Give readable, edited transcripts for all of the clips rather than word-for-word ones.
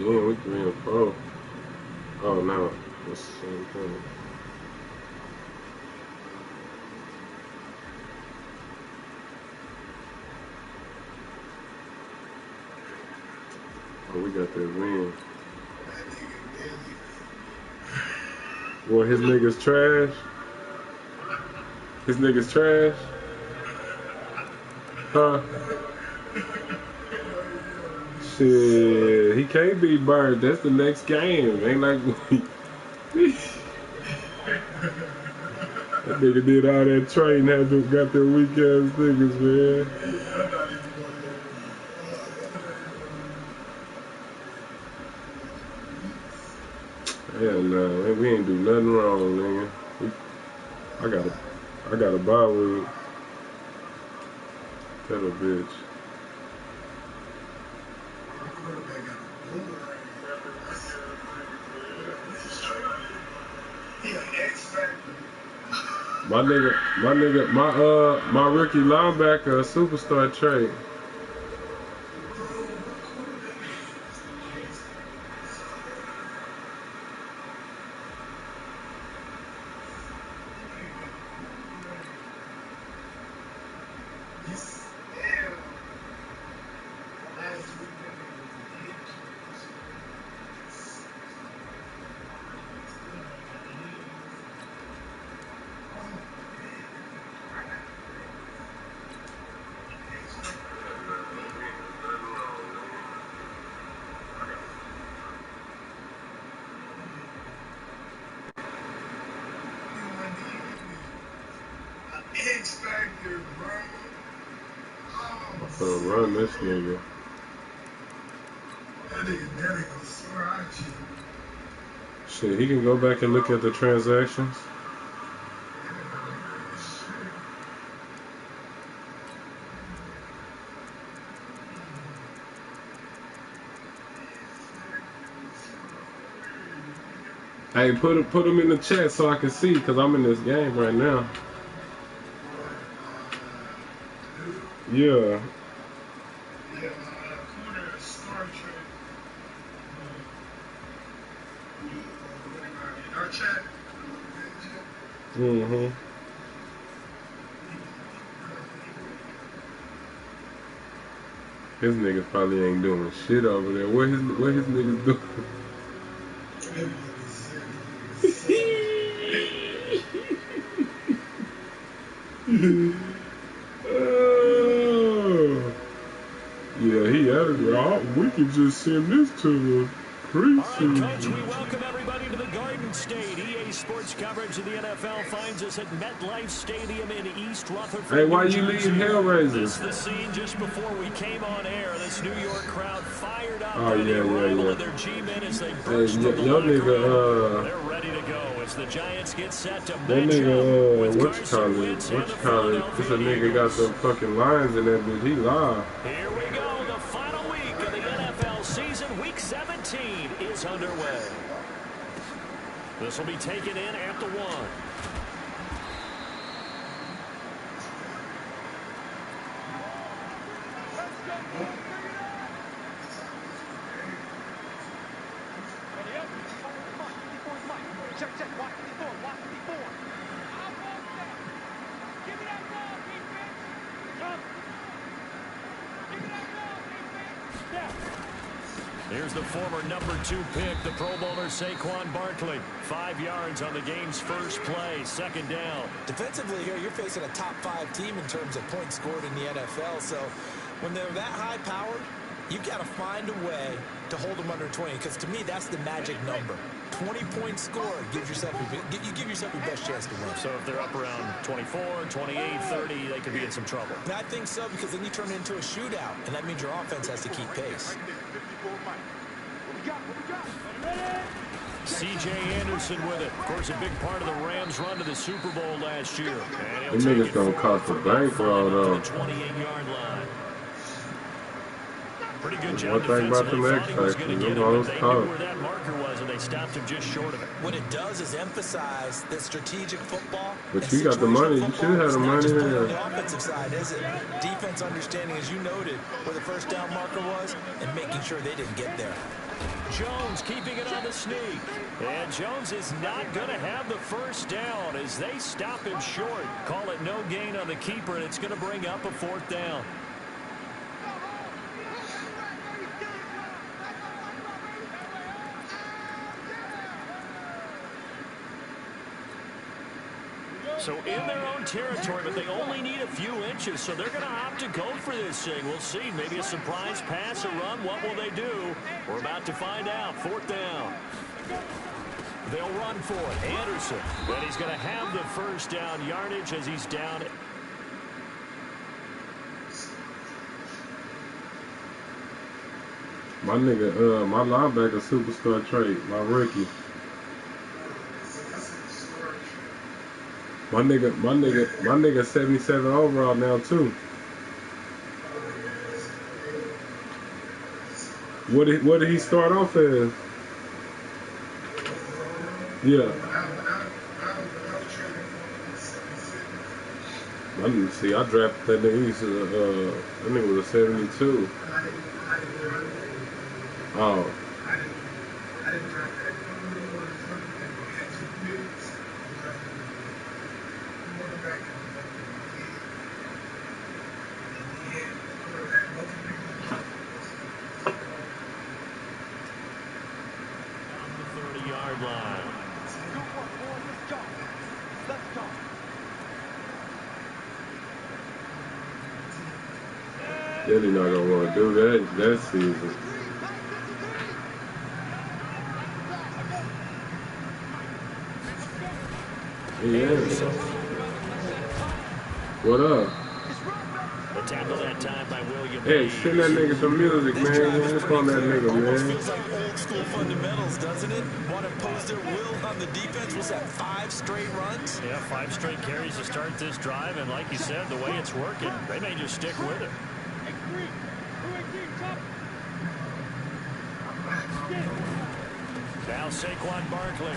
again. We 3-4. Oh no, it's the same thing. Oh, we got that win. Well, his niggas trash. His niggas trash. Huh? Shit, he can't be Bird. That's the next game. Ain't like that nigga did all that training, got their weak ass niggas, man. Hell no, man, we ain't do nothing wrong, nigga. I got a bye week. That a bitch. My rookie linebacker, a superstar trait. I'm gonna run this nigga. Shit, he can go back and look at the transactions. Hey, put him in the chat so I can see, cause I'm in this game right now. Yeah. Mm-hmm. His niggas probably ain't doing shit over there. What his niggas doing? Oh. Yeah, he out of there. We can just send this to the preseason. All right, Coach, we welcome everybody to the Garden State. EA Sports coverage of the NFL finds us at MetLife Stadium in East Rutherford. Hey, why you leave Hellraiser? This is the scene just before we came on air. This New York crowd fired up by the arrival of their G-men as they burst from the your locker room. nigga, They're ready to go as the Giants get set to that match nigga, up with what you Carson call Wentz it? and the Philadelphia This a nigga got some fucking lines in that bitch. He live. Here we go. The final week of the NFL season. Week 17 is underway. This will be taken in at the 1. Here's the former number 2 pick, the Pro Bowler Saquon Barkley. 5 yards on the game's first play, second down. Defensively here, you're facing a top 5 team in terms of points scored in the NFL. So when they're that high-powered, you've got to find a way to hold them under 20. Because to me, that's the magic number. 20-point score gives yourself you give yourself your best chance to win. So if they're up around 24, 28, 30, they could be in some trouble. And I think so, because then you turn it into a shootout, and that means your offense has to keep pace. C.J. Anderson with it. Of course, a big part of the Rams' run to the Super Bowl last year. Them niggas don't cost a bankroll, though. 28-yard line. Pretty good job One thing about them defensively. X-Factors, them hoes They knew caught. where that marker was, and they stopped him just short of it. What it does is emphasize that strategic football. But you got the money. You should have the money here. here. On the offensive side, is it? Defense understanding, as you noted, where the first down marker was, and making sure they didn't get there. Jones keeping it on the sneak. And Jones is not going to have the first down as they stop him short. Call it no gain on the keeper, and it's going to bring up a 4th down. So in their own territory, but they only need a few inches, so they're going to opt to go for this thing. We'll see. Maybe a surprise pass, a run. What will they do? We're about to find out. 4th down. They'll run for it. Anderson. And he's going to have the first down yardage as he's down. My nigga, my linebacker superstar trait, my rookie. My nigga 77 overall now too. What did he start off as? Yeah. I didn't see. I drafted that nigga. That nigga was a 72. Oh. Then he's not gonna want to do that season. Yeah. What up? The tackle that time by William. Hey, send that nigga some music, man. Just on that nigga, man. Feels like old school fundamentals, doesn't it? Want to impose their will on the defense. Was that 5 straight runs? Yeah, 5 straight carries to start this drive, and like you said, the way it's working, they may just stick with it. Now Saquon Barkley.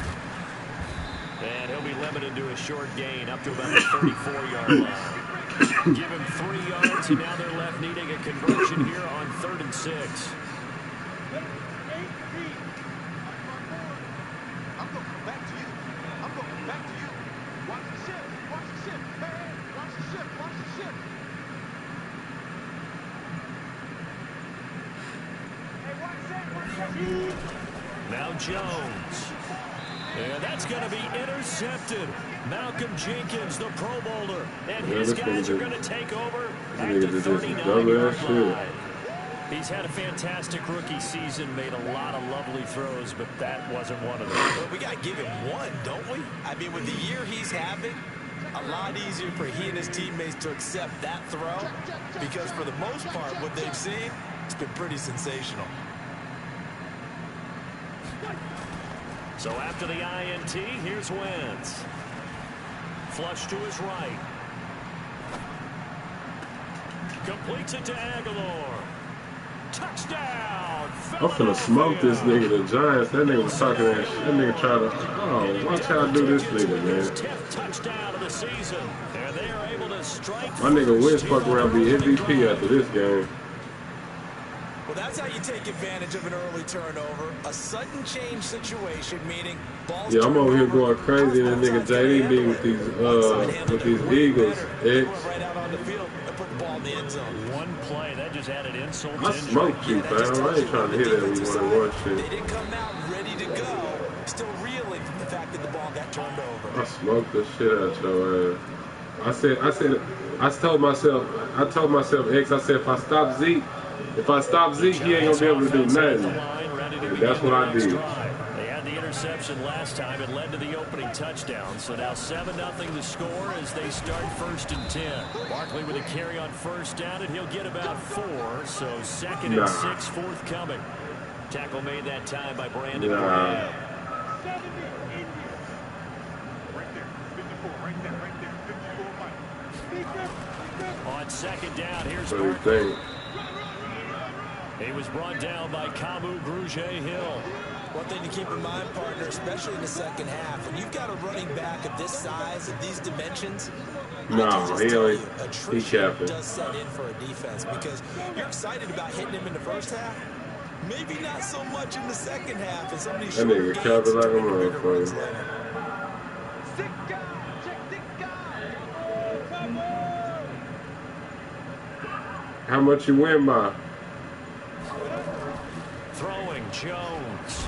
And he'll be limited to a short gain up to about the 34-yard line. Give him 3 yards, and now they're left needing a conversion here on 3rd and 6. I'm going to come back to you. I'm going to come back to you. Watch the ship. Watch the ship. Hey, watch the ship. Watch the ship. Hey, watch that. Watch that. Now Jones. And that's going to be intercepted. Malcolm Jenkins, the Pro Bowler. And his guys are going to take over at the 39-yard line. He's had a fantastic rookie season, made a lot of lovely throws, but that wasn't one of them. Well, we got to give him one, don't we? I mean, with the year he's having, a lot easier for he and his teammates to accept that throw because for the most part, what they've seen, it's been pretty sensational. So after the INT, here's Wentz. Flush to his right. Completes it to Aguilar. Touchdown! I'm finna smoke this nigga, the Giants. That nigga was talking that shit. That nigga tried to, watch how I do this nigga, man. 10th touchdown of the season. And they are able to strike. My nigga Wentz fuck around be MVP after this game. Well, that's how you take advantage of an early turnover. A sudden change situation, meaning balls. Yeah, I'm over here going crazy, and that nigga JD be with these Eagles. Right out on the field and put the ball in the end zone. One play that just added insult to I injury. smoked you, fam. I ain't trying to hear that when you want to watch They shit. didn't come out ready to go. Still reeling from the fact that the ball got turned over. I smoked the shit out your ass. I told myself, X, I said, if I stop Zeke, he ain't gonna be able to do nothing. And that's what I did. They had the interception last time. It led to the opening touchdown. So now 7-0 the score as they start 1st and 10. Barkley with a carry on 1st down, and he'll get about 4. So 2nd and 6 forthcoming. Tackle made that time by Brandon Graham. On 2nd down, here's Barkley. He was brought down by Kamu Grugier-Hill. One thing to keep in mind, partner, especially in the second half, when you've got a running back of this size, of these dimensions, he capping. Does set in for a defense because you're excited about hitting him in the first half, Maybe not so much in the second half as some of these That short nigga gains capping like a turn into bigger runs motherfucker. later. How much you win by? Throwing Jones.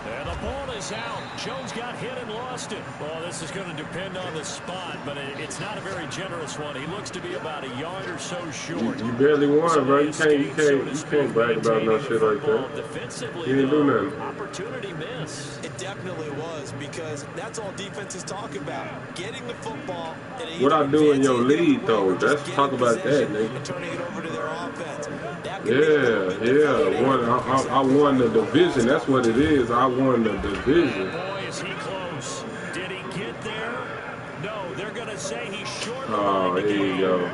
And the ball is out. Jones got hit and lost it. Well, this is going to depend on the spot, but it's not a very generous one. He looks to be about a yard or so short. You barely won, So bro. he You escaped, can't brag about no shit like that. Defensively, You didn't do though, nothing. opportunity miss. It definitely was, because that's all defenses talk about. Getting the football and What I do in your league, way, though, or just let's talk getting about that, possession nigga. and turning it over to their offense. That could be a little bit Yeah. I won the division. That's what it is. I won the division. Boy, is he close. Did he get there? No, they're going to say he's short of Oh, the here you game. go.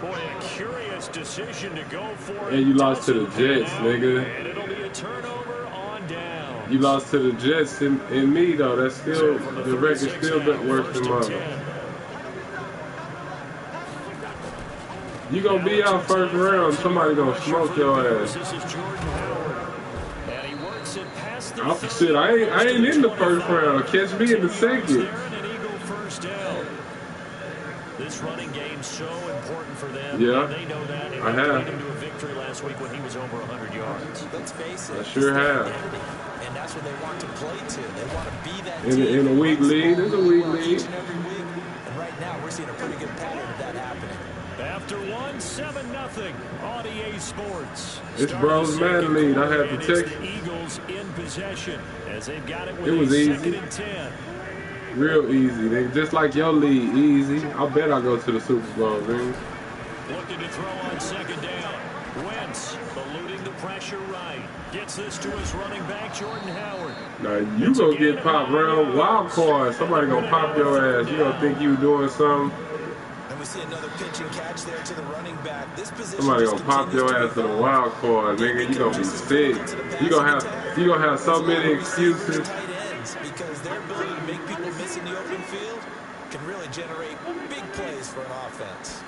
Boy, a curious decision to go for it. And you lost to the Doesn't pan Jets, out, nigga. And it'll be a turnover on down. You lost to the Jets and me, though. That's still, So from the record 36 still now, been worse than first and mine. 10. You gonna be out first round, somebody gonna smoke your ass. This is Jordan Howard. And he works it past the Shit, I ain't in the first round. Catch me in the second. An Eagle first down. This running game's so important for them. Yeah, and they know that. It I have. led them to a victory last week when he was over 100 yards. Let's face it. I sure have. And that's what they want to play to. They want to be that team. In a weak league, it's a weak league. Each and every week. And right now, we're seeing a pretty good pattern of that happening. After 7-0 on EA Sports. It's Bros Madden League. I had to text. The Eagles in possession as they've got it with It was a easy. 2nd and 10. Real easy, nigga. Just like your league, easy. I bet I go to the Super Bowl, nigga. Looking to throw on 2nd down. Wentz eluding the pressure right. Gets this to his running back, Jordan Howard. Now you gonna get popped round wild card. Somebody gonna pop your ass. You gonna think you doing something. And we see another pitch and catch there to the running back. This position Somebody just gonna pop continues your to ass to the evolve. wild card, nigga. You gonna be sick. You gonna have so many excuses. Tight ends, because their ability to make people miss in the open field can really generate big plays for an offense.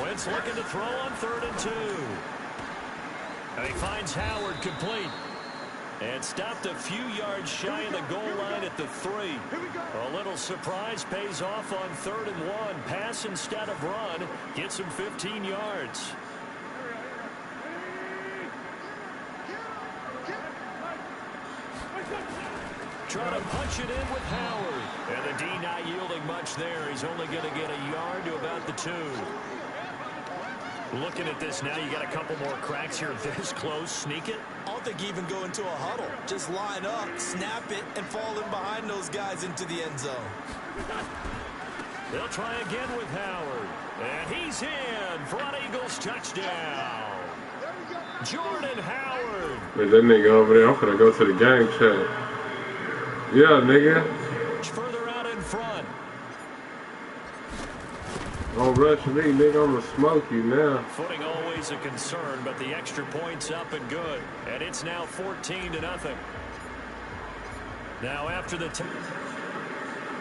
Wentz looking to throw on 3rd and 2. And he finds Howard complete. And stopped a few yards shy of the goal line at the 3. A little surprise pays off on 3rd and 1. Pass instead of run. Gets him 15 yards. Trying to punch it in with Howard. And the D not yielding much there. He's only going to get a yard to about the 2. Looking at this now, you got a couple more cracks here this close. Sneak it. I don't think even go into a huddle. Just line up, snap it, and fall in behind those guys into the end zone. They'll try again with Howard. And he's in for an Eagles touchdown. Jordan Howard. Wait, that nigga over there, I'm finna go to the game chat. Yeah, nigga. Further out in front. Don't rush me, nigga. I'ma smoke you now. Footing always a concern, but the extra point's up and good. And it's now 14-0. Now after the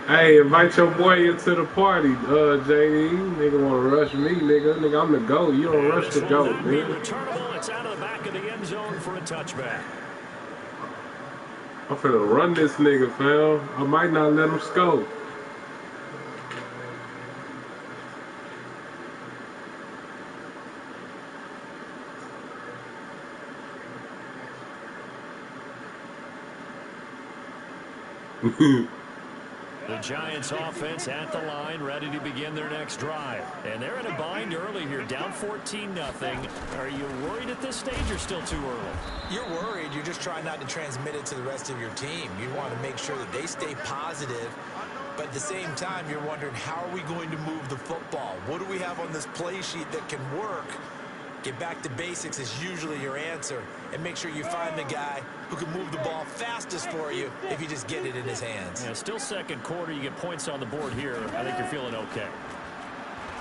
Hey, invite your boy into the party, JD. Nigga wanna rush me, nigga. Nigga, I'm the GOAT. You don't rush the GOAT, nigga. returnable. It's out of the back of the end zone for a touchback. I'm finna run this nigga, fam. I might not let him score. The Giants offense at the line, ready to begin their next drive. And they're in a bind early here, down 14-0. Are you worried at this stage or still too early? You're worried. You're just trying not to transmit it to the rest of your team. You want to make sure that they stay positive. But at the same time, you're wondering, how are we going to move the football? What do we have on this play sheet that can work? Get back to basics is usually your answer. And make sure you find the guy who can move the ball fastest for you if you just get it in his hands. Yeah, still second quarter. You get points on the board here. I think you're feeling okay.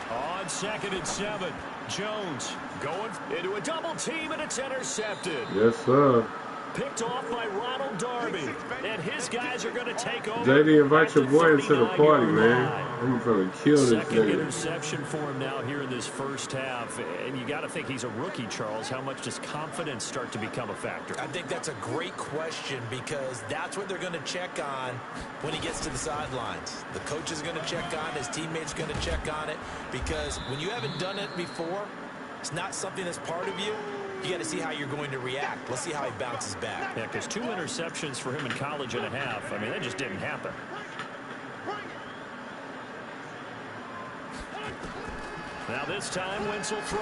On 2nd and 7, Jones going into a double team, and it's intercepted. Yes, sir. Picked off by Ronald Darby. And his guys are going to take over. JD, invite your boy into the party, man. I'm gonna kill this Second nigga. interception for him now here in this first half. And you got to think he's a rookie, Charles. How much does confidence start to become a factor? I think that's a great question because that's what they're going to check on when he gets to the sidelines. The coach is going to check on, his teammates are going to check on it, because when you haven't done it before, it's not something that's part of you. You got to see how you're going to react. Let's see how he bounces back. Yeah, because 2 interceptions for him in college and a half. I mean, that just didn't happen. Now this time, Wentz will throw.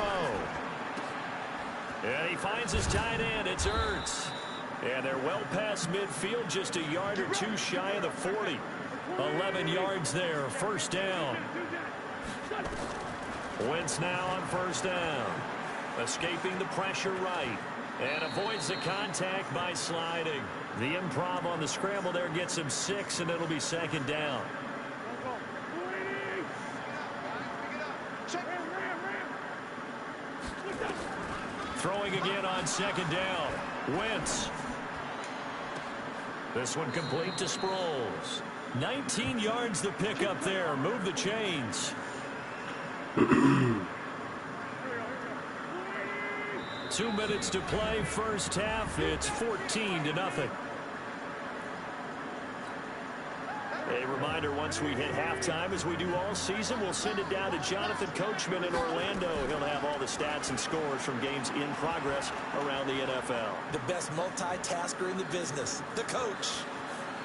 And he finds his tight end. It's Ertz. And they're well past midfield, just a yard or 2 shy of the 40. 11 yards there, first down. Wentz now on first down. Escaping the pressure right. And avoids the contact by sliding. The improv on the scramble there gets him 6, and it'll be second down. Throwing again on second down. Wentz. This one complete to Sproles. 19 yards the pick up there. Move the chains. 2 minutes to play first half. It's 14-0. A reminder, once we hit halftime, as we do all season, we'll send it down to Jonathan Coachman in Orlando. He'll have all the stats and scores from games in progress around the NFL. The best multitasker in the business, the coach.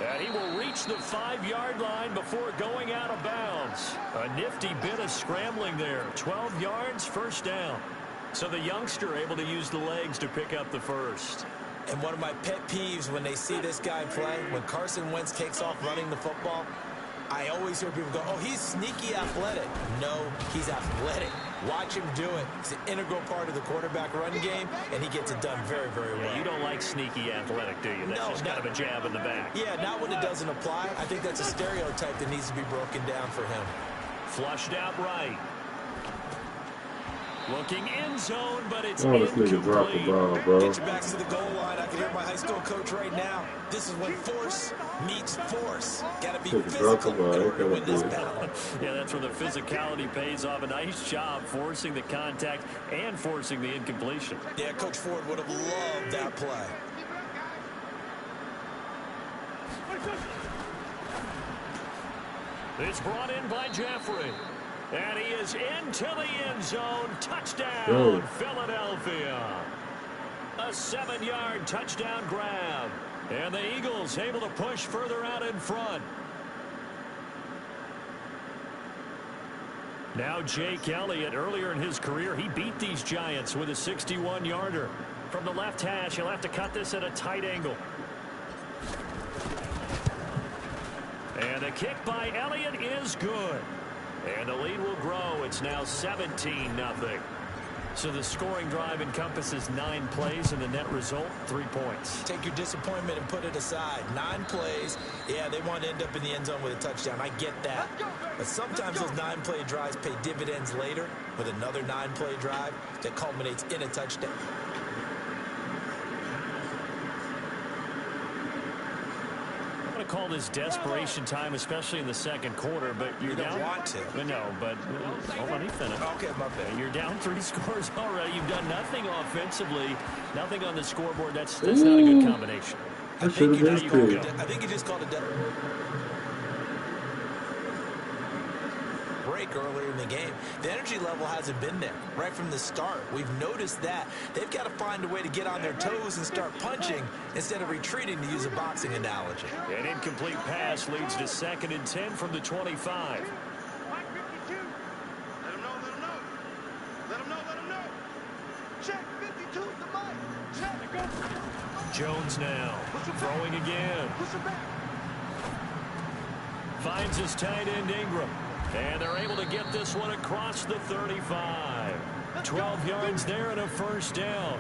And he will reach the 5-yard line before going out of bounds. A nifty bit of scrambling there. 12 yards, first down. So the youngster able to use the legs to pick up the first. And one of my pet peeves when they see this guy play, when Carson Wentz takes off running the football, I always hear people go, oh, he's sneaky athletic. No, he's athletic. Watch him do it. It's an integral part of the quarterback run game, and he gets it done very, very well. Yeah, you don't like sneaky athletic, do you? That's just kind of a jab in the back. Yeah, not when it doesn't apply. I think that's a stereotype that needs to be broken down for him. Flushed out right. Looking end zone, but it's this nigga drop the ball, bro. Get your backs to the goal line. I can hear my high school coach right now. This is when force meets force. Got to be physical in order to win this battle. Yeah, that's where the physicality pays off. A nice job forcing the contact and forcing the incompletion. Yeah, Coach Ford would have loved that play. It's brought in by Jeffrey. And he is into the end zone. Touchdown, Philadelphia. A 7-yard touchdown grab. And the Eagles able to push further out in front. Now Jake Elliott, earlier in his career, he beat these Giants with a 61-yarder. From the left hash, he'll have to cut this at a tight angle. And the kick by Elliott is good. And the lead will grow. It's now 17-0. So the scoring drive encompasses 9 plays, and the net result, 3 points. Take your disappointment and put it aside. 9 plays. Yeah, they want to end up in the end zone with a touchdown. I get that. But sometimes those 9-play drives pay dividends later with another 9-play drive that culminates in a touchdown. Call this desperation time, especially in the second quarter, but you're down. You don't want to. No, but hold on, he finished. Okay, my bad. You're down 3 scores already. You've done nothing offensively, nothing on the scoreboard. That's not a good combination. I think you just called it break earlier in the game. The energy level hasn't been there right from the start. We've noticed that. They've got to find a way to get on their toes and start punching instead of retreating, to use a boxing analogy. An incomplete pass leads to 2nd and 10 from the 25. Let him know. Let him know. Check 52 the mic. Check. Jones now throwing again. Finds his tight end Ingram. And they're able to get this one across the 35. 12 yards there and a first down.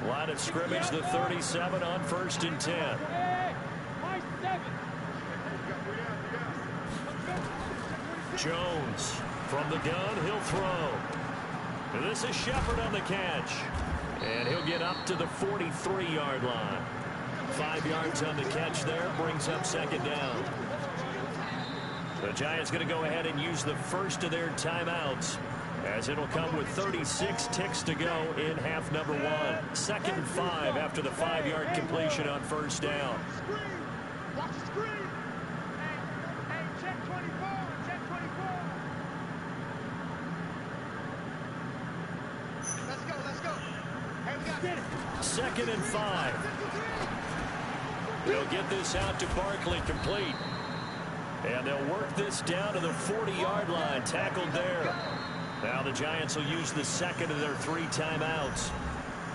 Line of scrimmage, the 37 on 1st and 10. Jones from the gun, he'll throw. This is Shepard on the catch. And he'll get up to the 43-yard line. 5 yards on the catch there, brings up second down. The Giants going to go ahead and use the first of their timeouts, as it'll come with 36 ticks to go in half number 1. 2nd and 5 after the 5-yard completion on first down. Watch the screen. Hey, check 24. Check 24. Let's go. Let's go. Hey, we got it. 2nd and 5. They'll get this out to Barkley, complete. And they'll work this down to the 40-yard line, tackled there. Now the Giants will use the second of their 3 timeouts,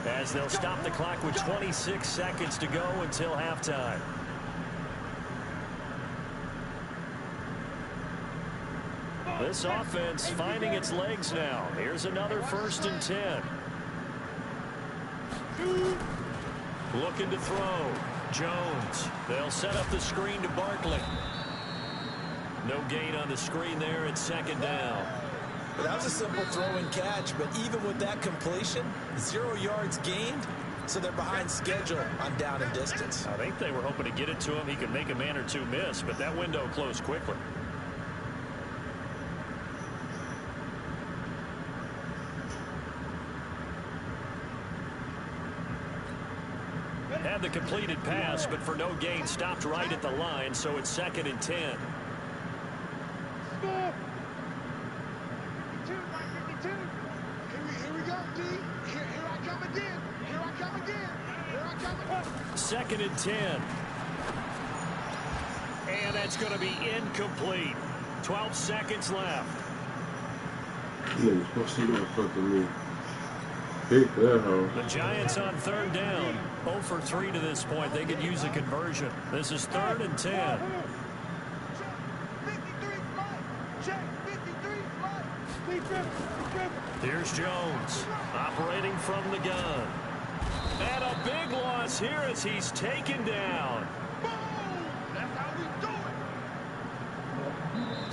as they'll stop the clock with 26 seconds to go until halftime. This offense finding its legs now. Here's another 1st and 10. Looking to throw. Jones. They'll set up the screen to Barkley. No gain on the screen there at 2nd down. Well, that was a simple throw and catch, but even with that completion, 0 yards gained, so they're behind schedule on down and distance. I think they were hoping to get it to him. He could make a man or two miss, but that window closed quickly. Had the completed pass, but for no gain, stopped right at the line, so it's 2nd and 10. Score. 52. Here we go, D. Here I come again. Here I come again. Here I come again. 2nd and 10. And that's going to be incomplete. 12 seconds left. What's he gonna fucking me? Pick that hoe. The Giants on 3rd down. 0 for 3 to this point. They could use a conversion. This is 3rd and 10. 53 flight. Check 53 flight. Here's Jones operating from the gun. And a big loss here as he's taken down. Boom! That's how we do it.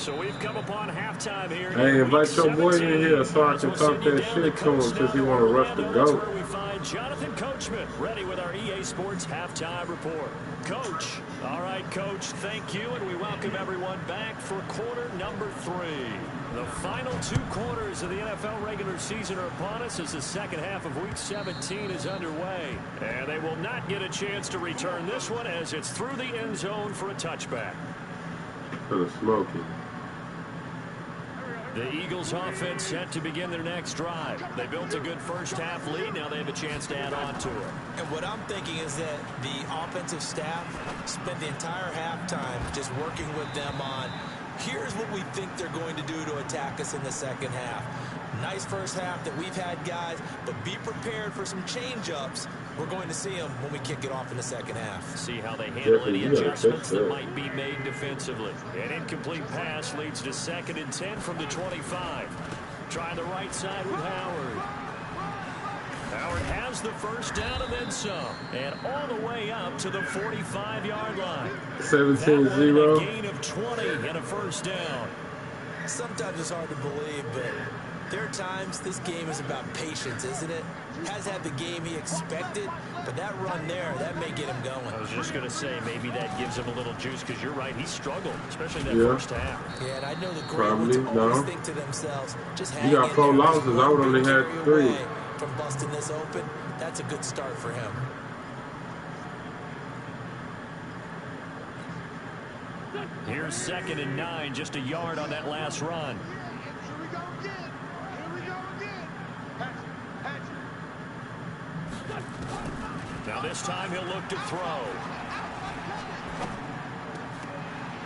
So we've come upon halftime here. Hey, invite your boy in here so I can talk that shit to him since he want to rush the That's goat. where we find Jonathan Coachman ready with our EA Sports halftime report. Coach. All right, Coach, thank you, and we welcome everyone back for quarter number 3. The final 2 quarters of the NFL regular season are upon us as the second half of Week 17 is underway. And they will not get a chance to return this one as it's through the end zone for a touchback. For the smoking. The Eagles offense set to begin their next drive. They built a good first half lead. Now they have a chance to add on to it. And what I'm thinking is that the offensive staff spent the entire halftime just working with them on, here's what we think they're going to do to attack us in the second half. Nice first half that we've had, guys, but be prepared for some change-ups. We're going to see them when we kick it off in the second half. See how they handle any adjustments that might be made defensively. An incomplete pass leads to 2nd and 10 from the 25. Trying the right side with Howard. Howard has the first down and then some. And all the way up to the 45-yard line. 17-0. A gain of 20 and a first down. Sometimes it's hard to believe, but there are times this game is about patience, isn't it? Has had the game he expected, but that run there, that may get him going. I was just going to say, maybe that gives him a little juice, because you're right, he struggled, especially in that first half. Yeah, and I know the great ones always think to themselves, just hang You got 4 losses. I would only had 3. From busting this open, that's a good start for him. Here's 2nd and 9, just a yard on that last run. Here we go again. Here we go again. Hatch. Now this time he'll look to throw.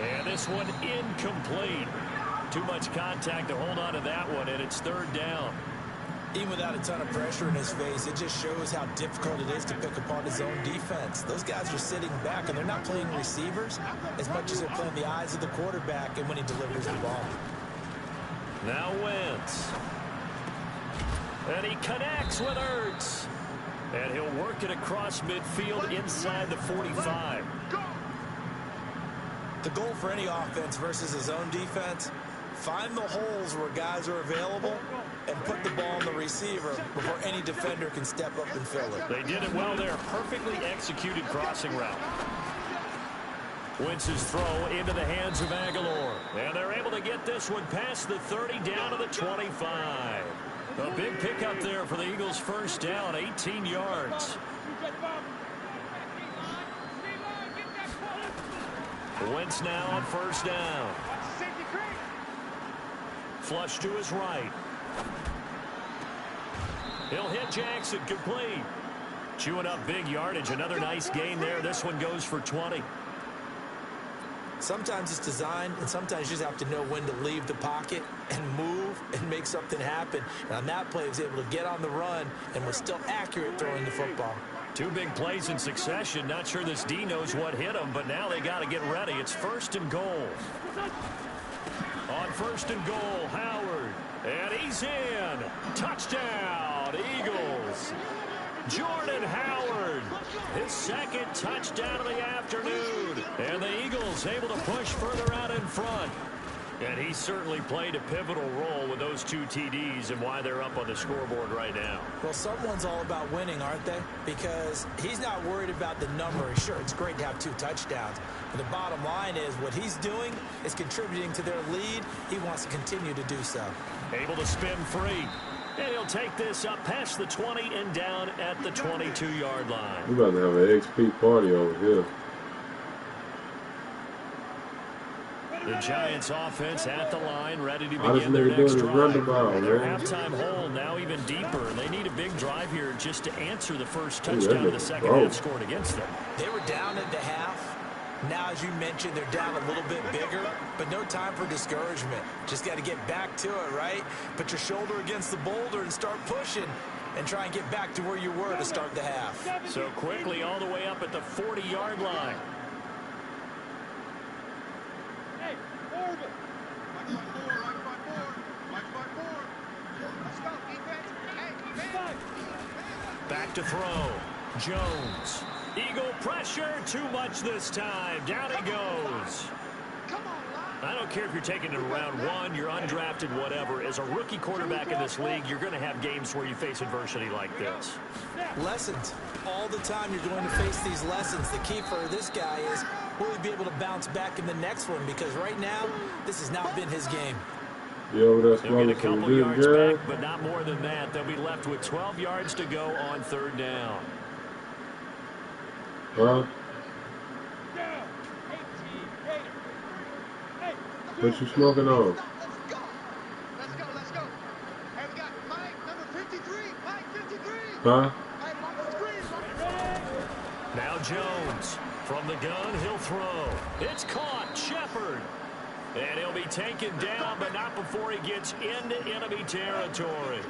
And this one incomplete. Too much contact to hold on to that one, and it's 3rd down. Even without a ton of pressure in his face, it just shows how difficult it is to pick apart his own defense. Those guys are sitting back, and they're not playing receivers as much as they're playing the eyes of the quarterback and when he delivers the ball. Now Wentz. And he connects with Ertz. And he'll work it across midfield inside the 45. The goal for any offense versus his own defense, find the holes where guys are available and put the ball on the receiver before any defender can step up and fill it. They did it well there. Perfectly executed crossing route. Wentz's throw into the hands of Aguilar. And they're able to get this one past the 30 down to the 25. A big pickup there for the Eagles' first down, 18 yards. Wentz now on first down. Flush to his right. He'll hit Jackson, complete. Chewing up big yardage. Another nice gain there. This one goes for 20. Sometimes it's designed, and sometimes you just have to know when to leave the pocket and move and make something happen. And on that play, he was able to get on the run and was still accurate throwing the football. Two big plays in succession. Not sure this D knows what hit him, but now they got to get ready. It's first and goal. On first and goal, Howard. And he's in. Touchdown, Eagles. Jordan Howard, his second touchdown of the afternoon. And the Eagles able to push further out in front. And he certainly played a pivotal role with those two TDs and why they're up on the scoreboard right now. Well, someone's all about winning, aren't they? Because he's not worried about the number. Sure, it's great to have 2 touchdowns. But the bottom line is what he's doing is contributing to their lead. He wants to continue to do so. Able to spin free. And he'll take this up past the 20 and down at the 22-yard line. We're about to have an XP party over here. The Giants offense at the line, ready to begin their next drive. Their halftime hole now even deeper, and they need a big drive here just to answer the first touchdown of the second half scored against them. They were down at the half. Now, as you mentioned, they're down a little bit bigger, but no time for discouragement. Just got to get back to it, right? Put your shoulder against the boulder and start pushing and try and get back to where you were to start the half. So quickly all the way up at the 40-yard line. Hey, Orville. Watch my board. Let's go, defense. Hey, defense. Back to throw. Jones. Eagle pressure, too much this time. Down he goes. I don't care if you're taking it in round 1, you're undrafted, whatever. As a rookie quarterback in this league, you're going to have games where you face adversity like this. Lessons. All the time you're going to face these lessons. The key for this guy is will he be able to bounce back in the next one? Because right now, this has not been his game. Yo, that's They'll get a couple yards back, but not more than that. They'll be left with 12 yards to go on third down. Huh? What you smoking on? Let's go. Hey, we got Mike, number 53. Mike, 53. Huh? Now Jones. From the gun, he'll throw. It's caught. Shepard. And he'll be taken down, but not before he gets into enemy territory.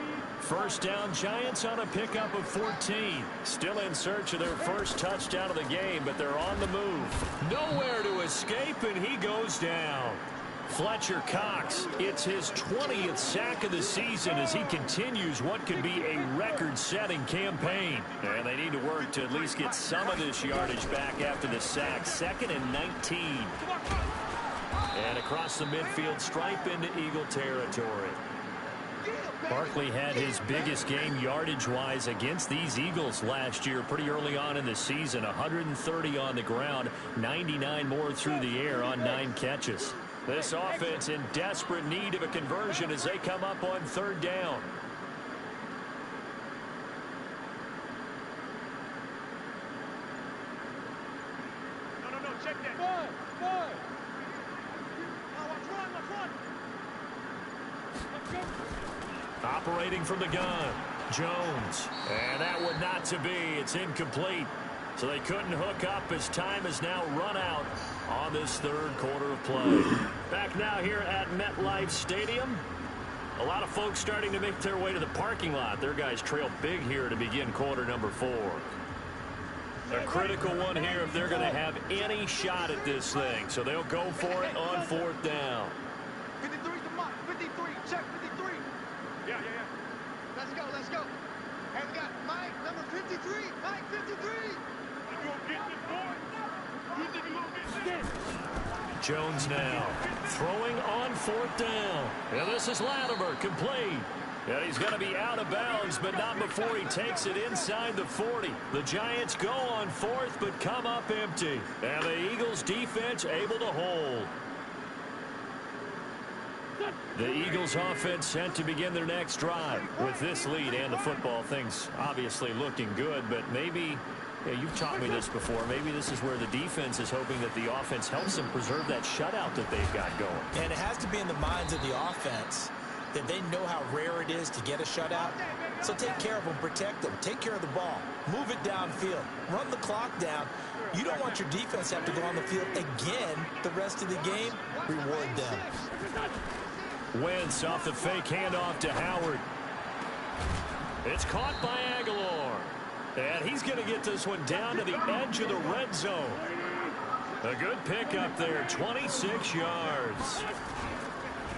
First down, Giants on a pickup of 14. Still in search of their first touchdown of the game, but they're on the move. Nowhere to escape, and he goes down. Fletcher Cox, it's his 20th sack of the season as he continues what could be a record-setting campaign. And they need to work to at least get some of this yardage back after the sack. 2nd and 19. And across the midfield stripe into Eagle territory. Barkley had his biggest game yardage-wise against these Eagles last year pretty early on in the season. 130 on the ground, 99 more through the air on 9 catches. This offense in desperate need of a conversion as they come up on third down. No, check that. Boy. Let's run. Operating from the gun, Jones. And that would not to be. It's incomplete. So they couldn't hook up as time is now run out on this third quarter of play. Back now here at MetLife Stadium. A lot of folks starting to make their way to the parking lot. Their guys trail big here to begin quarter number 4. A critical one here if they're going to have any shot at this thing. So they'll go for it on fourth down. 53's the mark. 53. Check 53. Yeah. Let's go. Hey, we got Mike, number 53. Mike, 53. You gonna get this, boy? You think you gonna get this? Jones now throwing on fourth down. And this is Latimer, complete. And he's going to be out of bounds, but not before he takes it inside the 40. The Giants go on 4th, but come up empty. And the Eagles defense able to hold. The Eagles offense sent to begin their next drive. With this lead and the football, things obviously looking good, but maybe, you've taught me this before, maybe this is where the defense is hoping that the offense helps them preserve that shutout that they've got going. And it has to be in the minds of the offense that they know how rare it is to get a shutout. So take care of them, protect them, take care of the ball, move it downfield, run the clock down. You don't want your defense to have to go on the field again the rest of the game. Reward them. Wentz off the fake handoff to Howard. It's caught by Aguilar. And he's going to get this one down to the edge of the red zone. A good pickup there, 26 yards.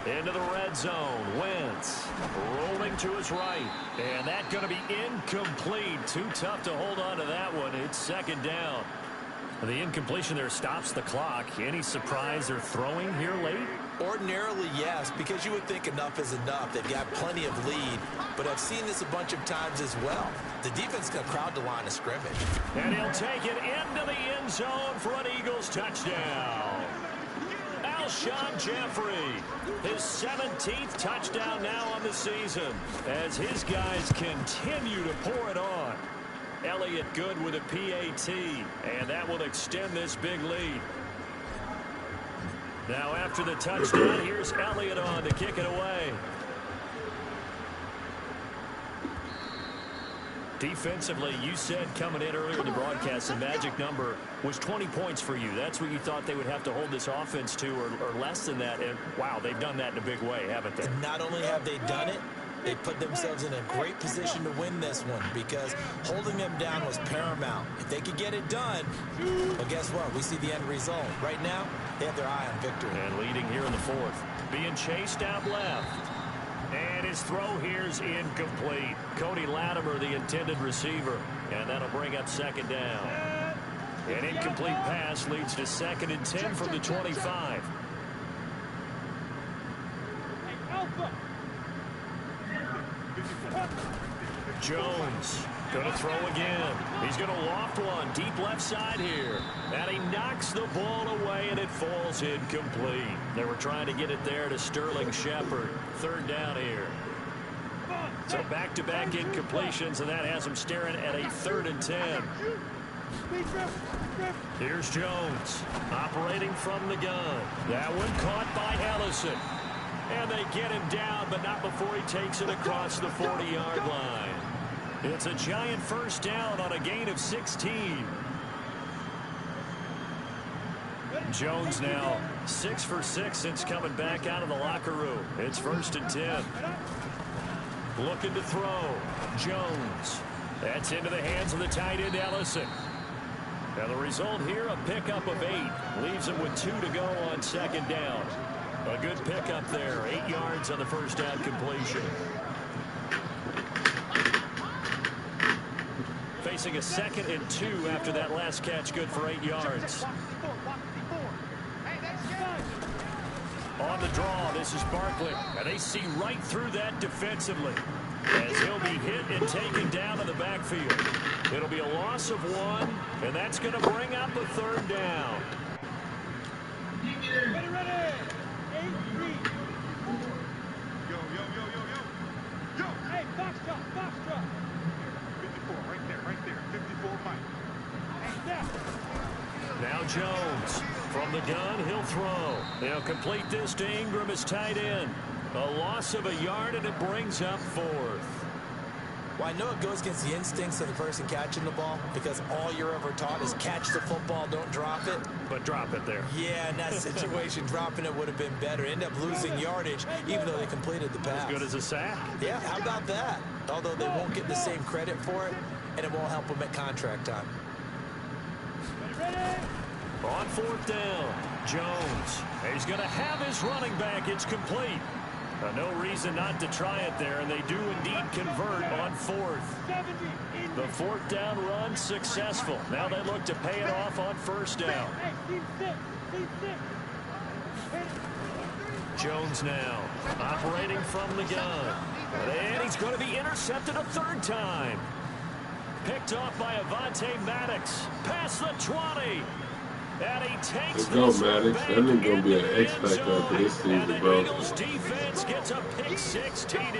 Into the red zone. Wentz rolling to his right. And that's going to be incomplete. Too tough to hold on to that one. It's second down. The incompletion there stops the clock. Any surprise they're throwing here late? Ordinarily, yes, because you would think enough is enough. They've got plenty of lead, but I've seen this a bunch of times as well. The defense is going to crowd the line of scrimmage. And he'll take it into the end zone for an Eagles touchdown. Alshon Jeffrey, his 17th touchdown now on the season as his guys continue to pour it on. Elliott Good with a PAT, and that will extend this big lead. Now after the touchdown, here's Elliott on to kick it away. Defensively, you said coming in earlier in the broadcast, the magic number was 20 points for you. That's what you thought they would have to hold this offense to, or less than that. And, wow, they've done that in a big way, haven't they? Not only have they done it, they put themselves in a great position to win this one because holding them down was paramount. If they could get it done, well, guess what? We see the end result. Right now, they have their eye on victory. And leading here in the 4th. Being chased out left. And his throw here's incomplete. Cody Latimer, the intended receiver. And that'll bring up second down. An incomplete pass leads to 2nd and 10 from the 25. Jones going to throw again. He's going to loft one deep left side here. And he knocks the ball away, and it falls incomplete. They were trying to get it there to Sterling Shepard. 3rd down here. So back-to-back incompletions, and that has him staring at a 3rd and 10. Here's Jones operating from the gun. That one caught by Ellison. And they get him down, but not before he takes it across the 40-yard line. It's a Giant first down on a gain of 16. Jones now 6 for 6 since coming back out of the locker room. It's 1st and 10. Looking to throw. Jones. That's into the hands of the tight end, Ellison. Now the result here, a pickup of 8. Leaves him with 2 to go on 2nd down. A good pickup there. 8 yards on the first down completion. Facing a 2nd and 2 after that last catch, good for 8 yards. On the draw, this is Barkley. And they see right through that defensively as he'll be hit and taken down in the backfield. It'll be a loss of 1, and that's going to bring up a 3rd down. Ready, ready. 8-3. Yo. Yo. Hey, box drop. 54, right there. 54, Mike. Hey, step. Now Jones from the gun, he'll throw. They'll complete this to Ingram as tight end. A loss of a yard, and it brings up 4th. Well, I know it goes against the instincts of the person catching the ball because all you're ever taught is catch the football, don't drop it. But drop it there. Yeah, in that situation, dropping it would have been better. End up losing yardage, even though they completed the pass. As good as a sack. Yeah, how about that? Although they won't get the same credit for it, and it won't help them at contract time. On 4th down, Jones. He's going to have his running back. It's complete. No reason not to try it there, and they do indeed convert on 4th. The 4th down run successful. Now they look to pay it off on 1st down. Jones now operating from the gun. And he's going to be intercepted a third time. Picked off by Avonte Maddox. Past the 20. And he takes Let's go, Maddox. That nigga gonna be an X factor after this season, bro. And the Eagles defense gets a pick 6 TD.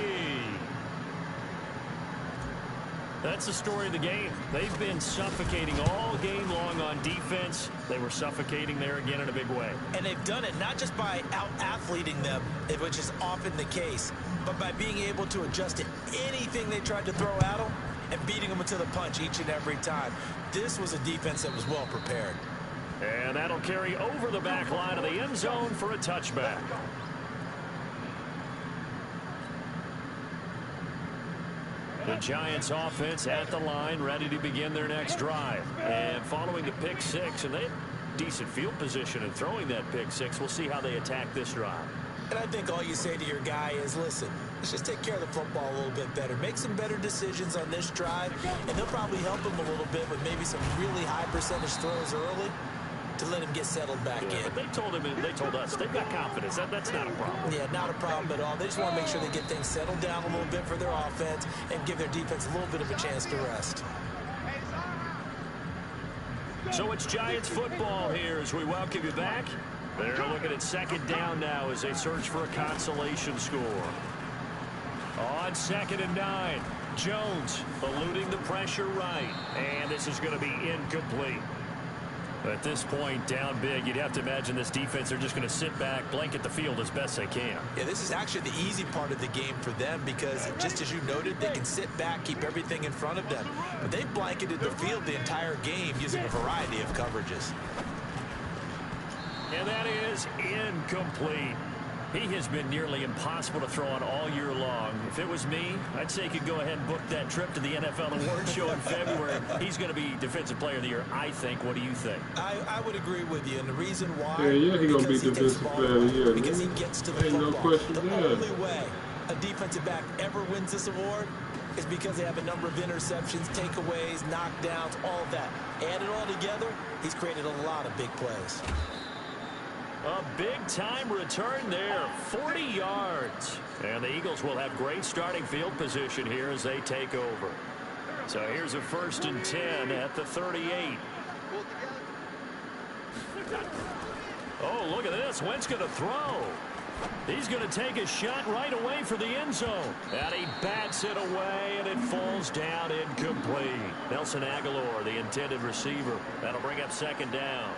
That's the story of the game. They've been suffocating all game long on defense. They were suffocating there again in a big way. And they've done it not just by out-athleting them, which is often the case, but by being able to adjust to anything they tried to throw at them and beating them to the punch each and every time. This was a defense that was well prepared. And that'll carry over the back line of the end zone for a touchback. The Giants offense at the line, ready to begin their next drive. And following the pick 6, and they have decent field position in throwing that pick 6. We'll see how they attack this drive. And I think all you say to your guy is, listen, let's just take care of the football a little bit better. Make some better decisions on this drive, and they'll probably help him a little bit with maybe some really high percentage throws early to let him get settled back in. But they told him, and they told us, they've got confidence. That's not a problem. Yeah, not a problem at all. They just want to make sure they get things settled down a little bit for their offense and give their defense a little bit of a chance to rest. So it's Giants football here as we welcome you back. They're looking at second down now as they search for a consolation score. On 2nd and 9, Jones eluding the pressure right. And this is going to be incomplete. At this point, down big, you'd have to imagine this defense are just going to sit back, blanket the field as best they can. Yeah, this is actually the easy part of the game for them because, just as you noted, they can sit back, keep everything in front of them. But they've blanketed the field the entire game using a variety of coverages. And that is incomplete. He has been nearly impossible to throw on all year long. If it was me, I'd say he could go ahead and book that trip to the NFL Award Show in February. He's going to be Defensive Player of the Year, I think. What do you think? I would agree with you, and the reason why... Yeah, he's going to be Defensive Player of the Year. Because he gets to the Ain't football. no question The there. only way a defensive back ever wins this award is because they have a number of interceptions, takeaways, knockdowns, all of that. Add it all together, he's created a lot of big plays. A big-time return there, 40 yards. And the Eagles will have great starting field position here as they take over. So here's a 1st and 10 at the 38. Oh, look at this. Wentz going to throw. He's going to take a shot right away for the end zone. And he bats it away, and it falls down incomplete. Nelson Aguilar, the intended receiver. That'll bring up 2nd down.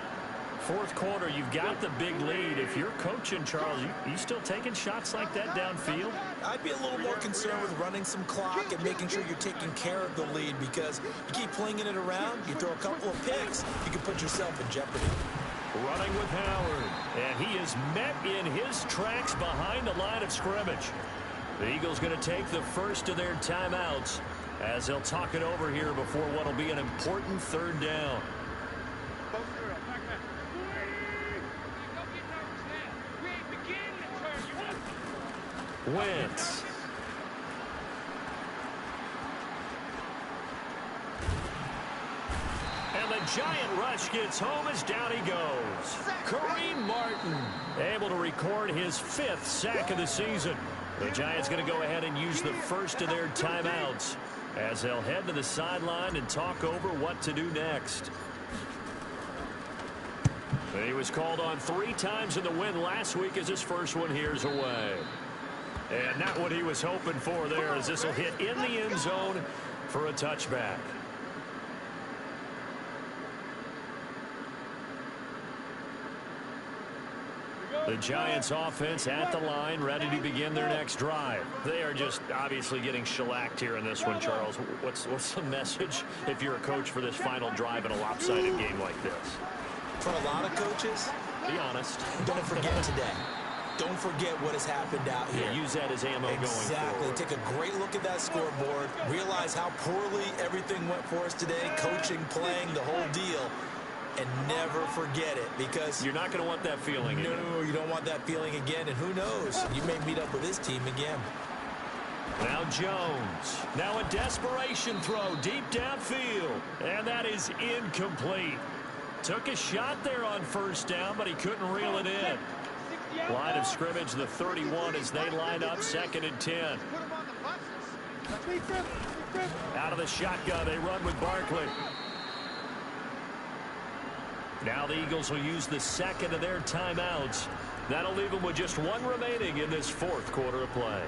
4th quarter, you've got the big lead. If you're coaching, Charles, you still taking shots like that downfield? I'd be a little more concerned with running some clock and making sure you're taking care of the lead because you keep flinging it around, you throw a couple of picks, you can put yourself in jeopardy. Running with Howard, and he is met in his tracks behind the line of scrimmage. The Eagles going to take the first of their timeouts as they'll talk it over here before what will be an important 3rd down. Wentz. And the giant rush gets home as down he goes. Kareem Martin able to record his 5th sack of the season. The Giants going to go ahead and use the first of their timeouts as they'll head to the sideline and talk over what to do next. He was called on 3 times in the win last week as his first one here's away. And not what he was hoping for there as this will hit in the end zone for a touchback. The Giants offense at the line, ready to begin their next drive. They are just obviously getting shellacked here in this one, Charles. What's the message if you're a coach for this final drive in a lopsided game like this? For a lot of coaches, be honest. Don't forget today. Don't forget what has happened out here. Yeah, use that as ammo going forward. Exactly. Take a great look at that scoreboard. Realize how poorly everything went for us today. Coaching, playing, the whole deal. And never forget it because... You're not going to want that feeling again. No, you don't want that feeling again. And who knows? You may meet up with this team again. Now Jones. Now a desperation throw deep downfield. And that is incomplete. Took a shot there on 1st down, but he couldn't reel it in. Line of scrimmage, the 31 as they line up 2nd and 10. Put them on the buses. Out of the shotgun, they run with Barkley. Now the Eagles will use the 2nd of their timeouts. That'll leave them with just 1 remaining in this 4th quarter of play.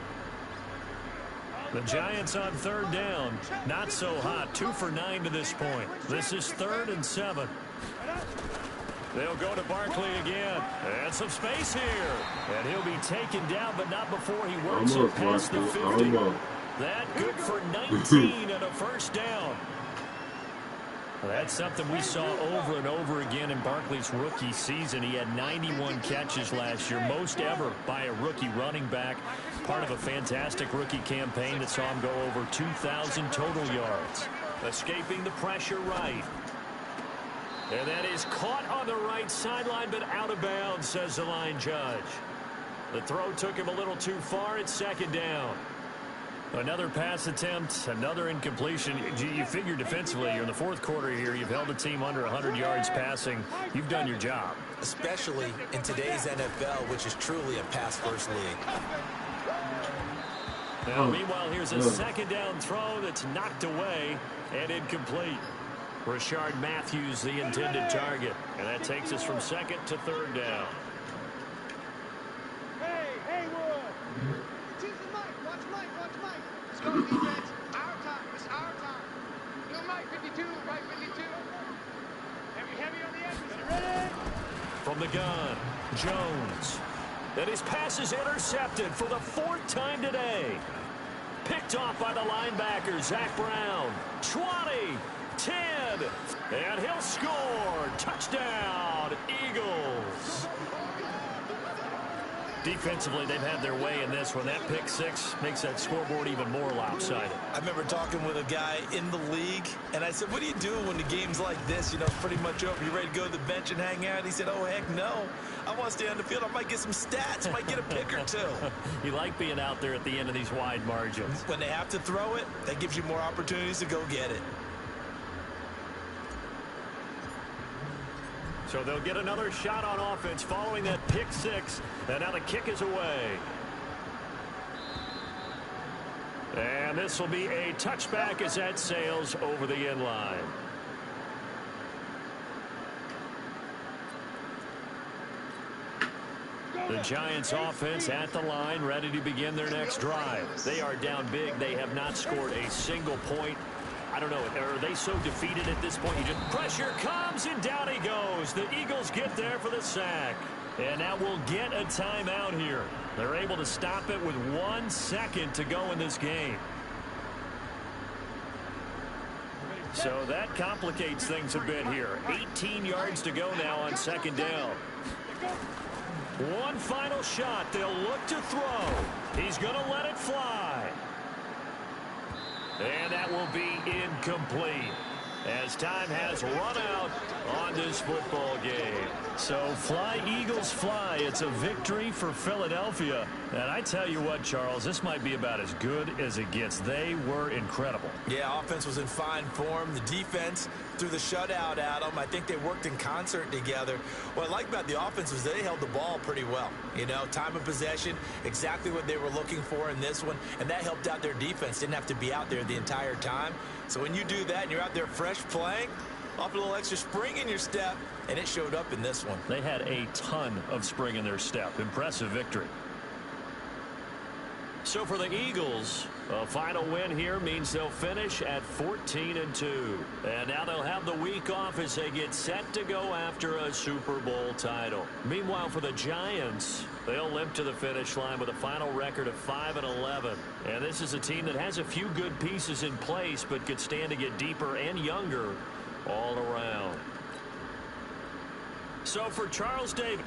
The Giants on 3rd down. Not so hot. 2 for 9 to this point. This is 3rd and 7. They'll go to Barkley again. And some space here. And he'll be taken down, but not before he works it past the 50. That good for 19 and a first down. Well, that's something we saw over and over again in Barkley's rookie season. He had 91 catches last year, most ever by a rookie running back. Part of a fantastic rookie campaign that saw him go over 2,000 total yards. Escaping the pressure right. And that is caught on the right sideline, but out of bounds, says the line judge. The throw took him a little too far. It's 2nd down. Another pass attempt, another incompletion. You figure defensively, you're in the 4th quarter here. You've held a team under 100 yards passing. You've done your job. Especially in today's NFL, which is truly a pass-first league. Now, meanwhile, here's a 2nd down throw that's knocked away and incomplete. Rashard Matthews, the intended target. And that takes us from 2nd to 3rd down. Hey, Haywood! Choose the Mike. Watch Mike. Watch Mike. Let's go, defense. Our time. It's our time. Go, Mike. 52. Right, 52. Heavy on the edges. You ready? From the gun, Jones. And his pass is intercepted for the 4th time today. Picked off by the linebacker, Zach Brown. 20, 10, and he'll score. Touchdown, Eagles. Defensively, they've had their way in this one. That pick 6 makes that scoreboard even more lopsided. I remember talking with a guy in the league, and I said, what do you do when the game's like this? You know, it's pretty much over. You ready to go to the bench and hang out? He said, oh, heck no. I want to stay on the field. I might get some stats. Might get a pick or 2. You like being out there at the end of these wide margins. When they have to throw it, that gives you more opportunities to go get it. So they'll get another shot on offense following that pick 6. And now the kick is away. And this will be a touchback as that sails over the end line. The Giants offense at the line, ready to begin their next drive. They are down big. They have not scored a single point. I don't know, are they so defeated at this point? Pressure comes, and down he goes. The Eagles get there for the sack. And now we'll get a timeout here. They're able to stop it with 1 second to go in this game. So that complicates things a bit here. 18 yards to go now on 2nd down. One final shot. They'll look to throw. He's going to let it fly. And that will be incomplete as time has run out on this football game. So fly, Eagles, fly. It's a victory for Philadelphia. And I tell you what, Charles, this might be about as good as it gets. They were incredible. Yeah, offense was in fine form. The defense threw the shutout at them. I think they worked in concert together. What I like about the offense was they held the ball pretty well. You know, time of possession, exactly what they were looking for in this one. And that helped out their defense. Didn't have to be out there the entire time. So when you do that and you're out there fresh playing, off a little extra spring in your step, and it showed up in this one. They had a ton of spring in their step. Impressive victory. So for the Eagles, a final win here means they'll finish at 14-2. And now they'll have the week off as they get set to go after a Super Bowl title. Meanwhile, for the Giants, they'll limp to the finish line with a final record of 5-11. And this is a team that has a few good pieces in place, but could stand to get deeper and younger all around. So for Charles Davis.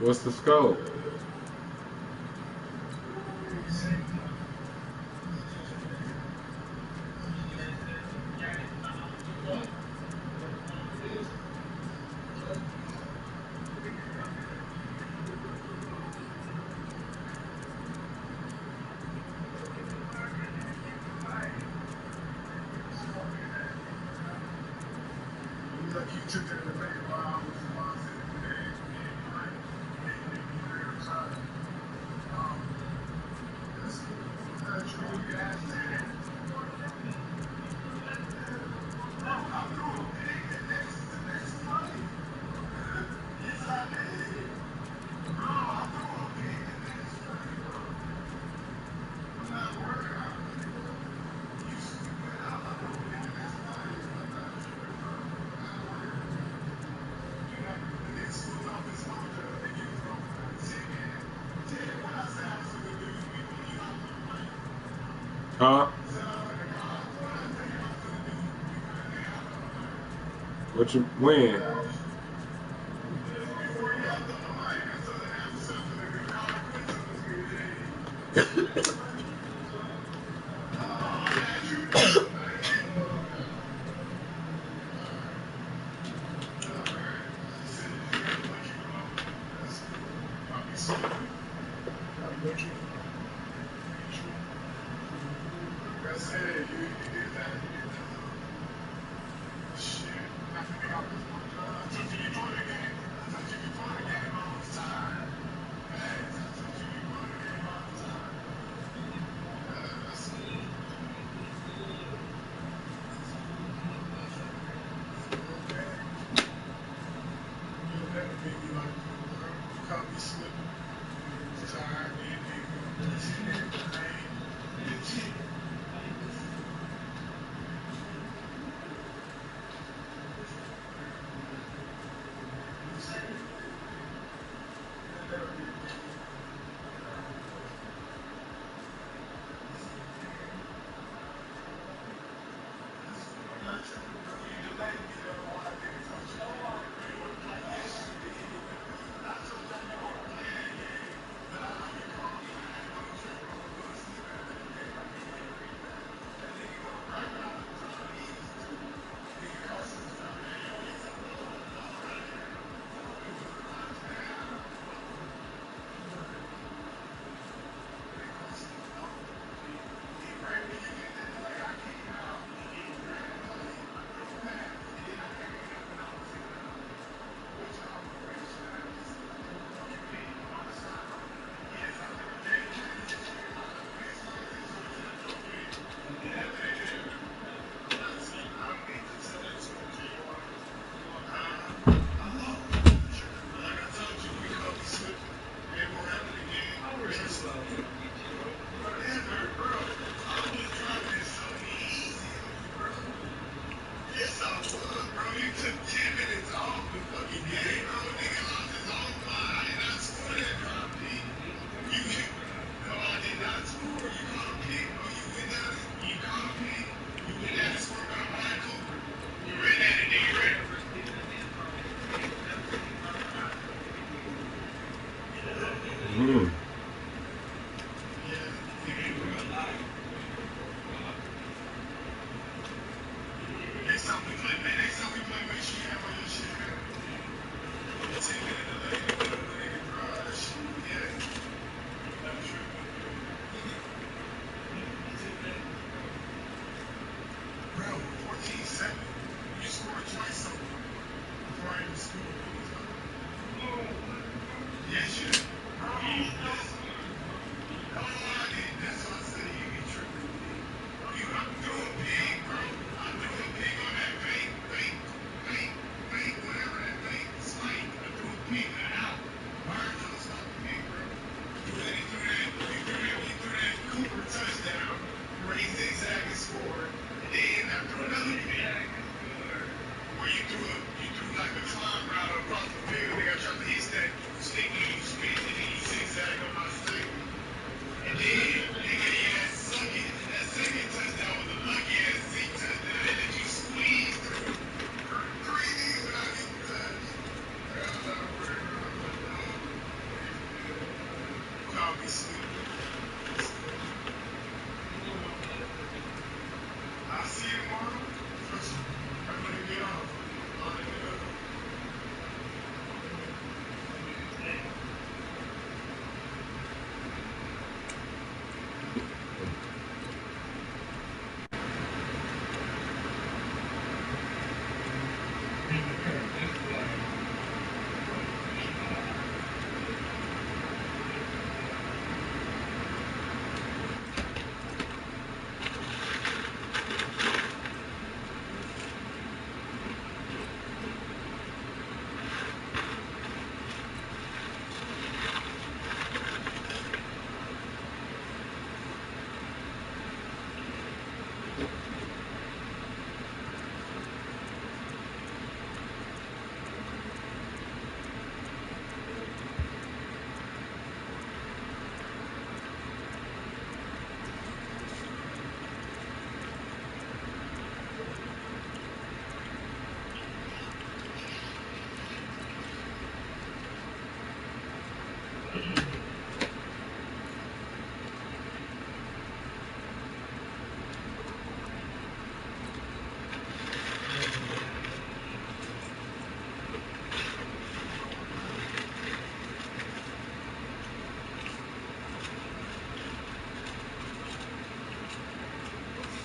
What's the scope? Huh? What you when?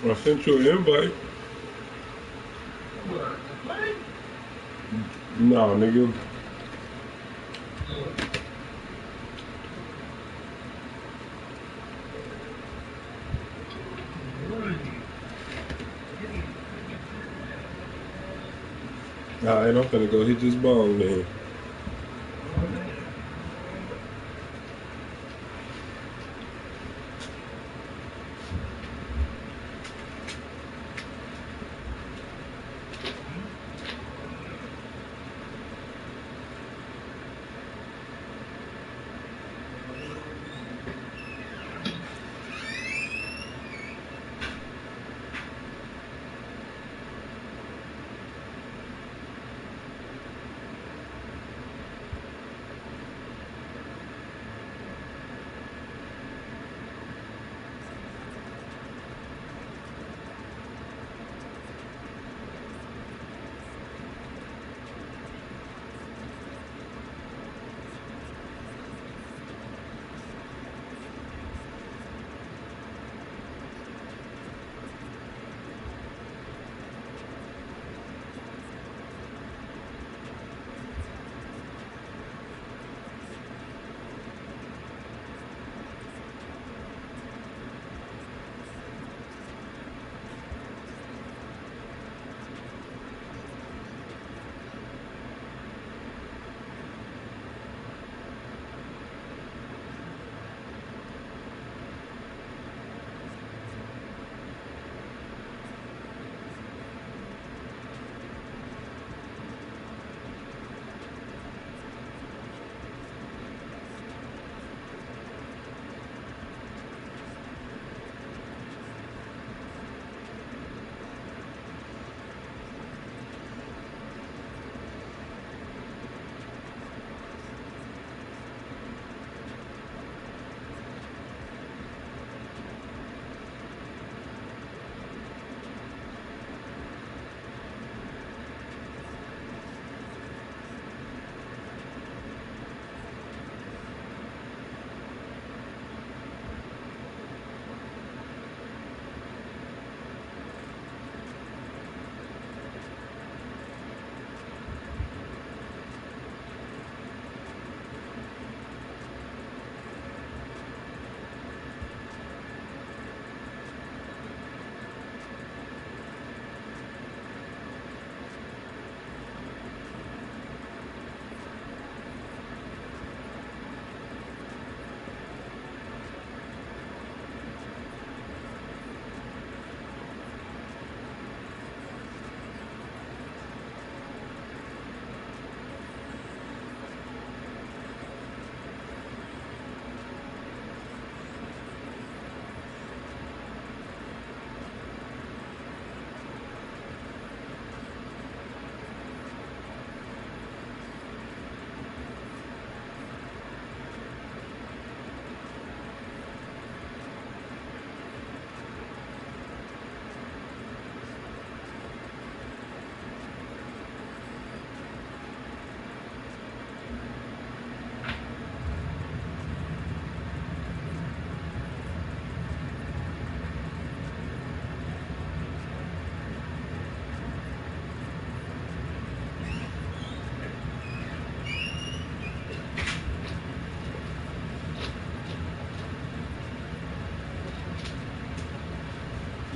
I sent you an invite. No, nigga. Alright, I'm finna go hit this bong then.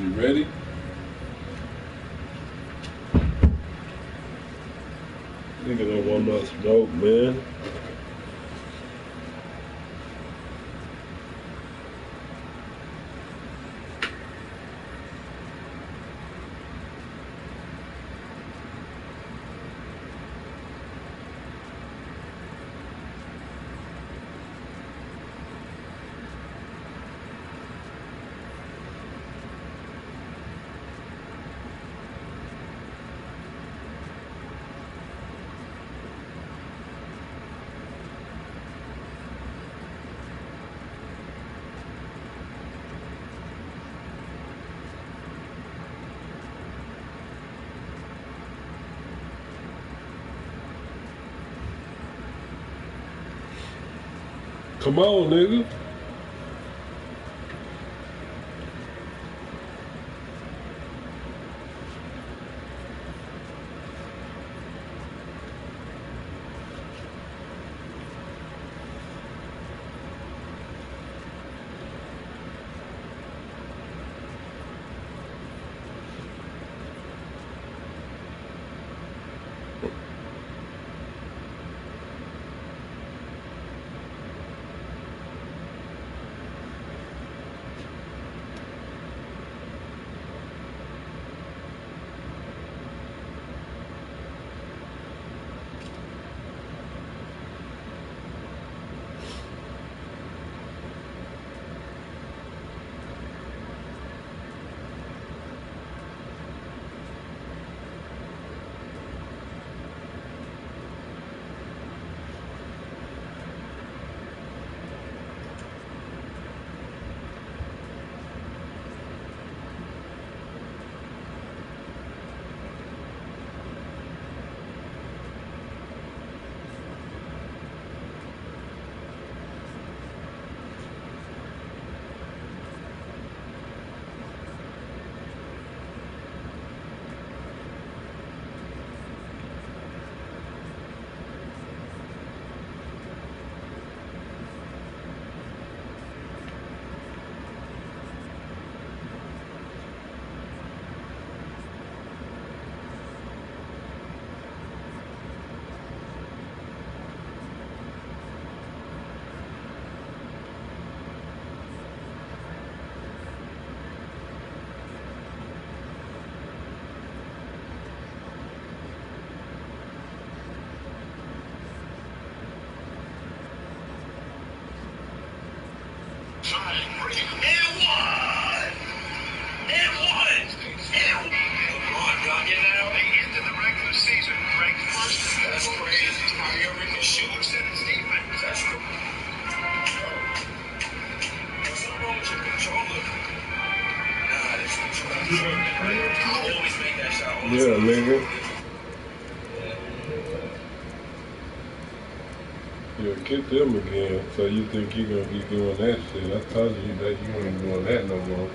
You ready? Nigga don't want no smoke, man. Come on, nigga. Yeah, nigga. Yeah, get them again. So you think you're gonna be doing that shit? I told you that you ain't doing that no more.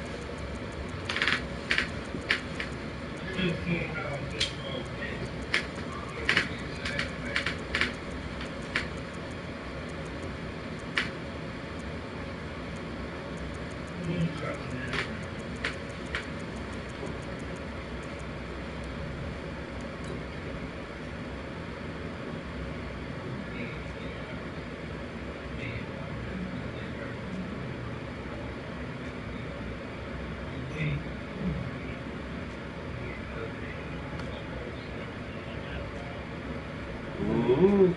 Mm-hmm.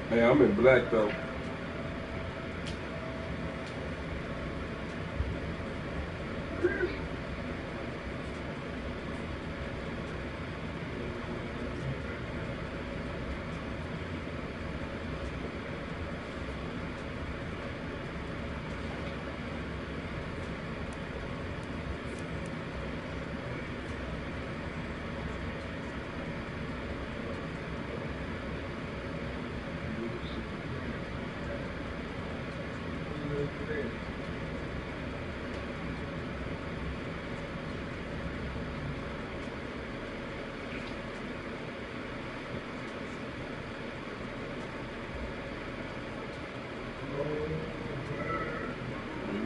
Hey, I'm in black though.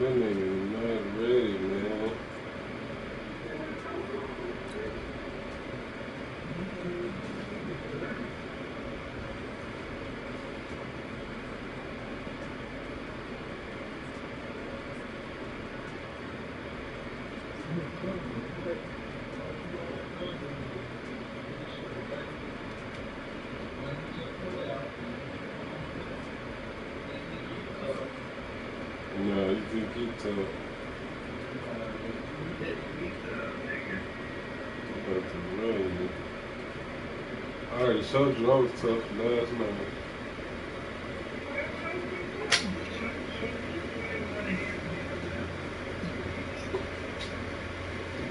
That nigga not ready, man. No, you can keep tough. About to run. I already showed you I was tough last night.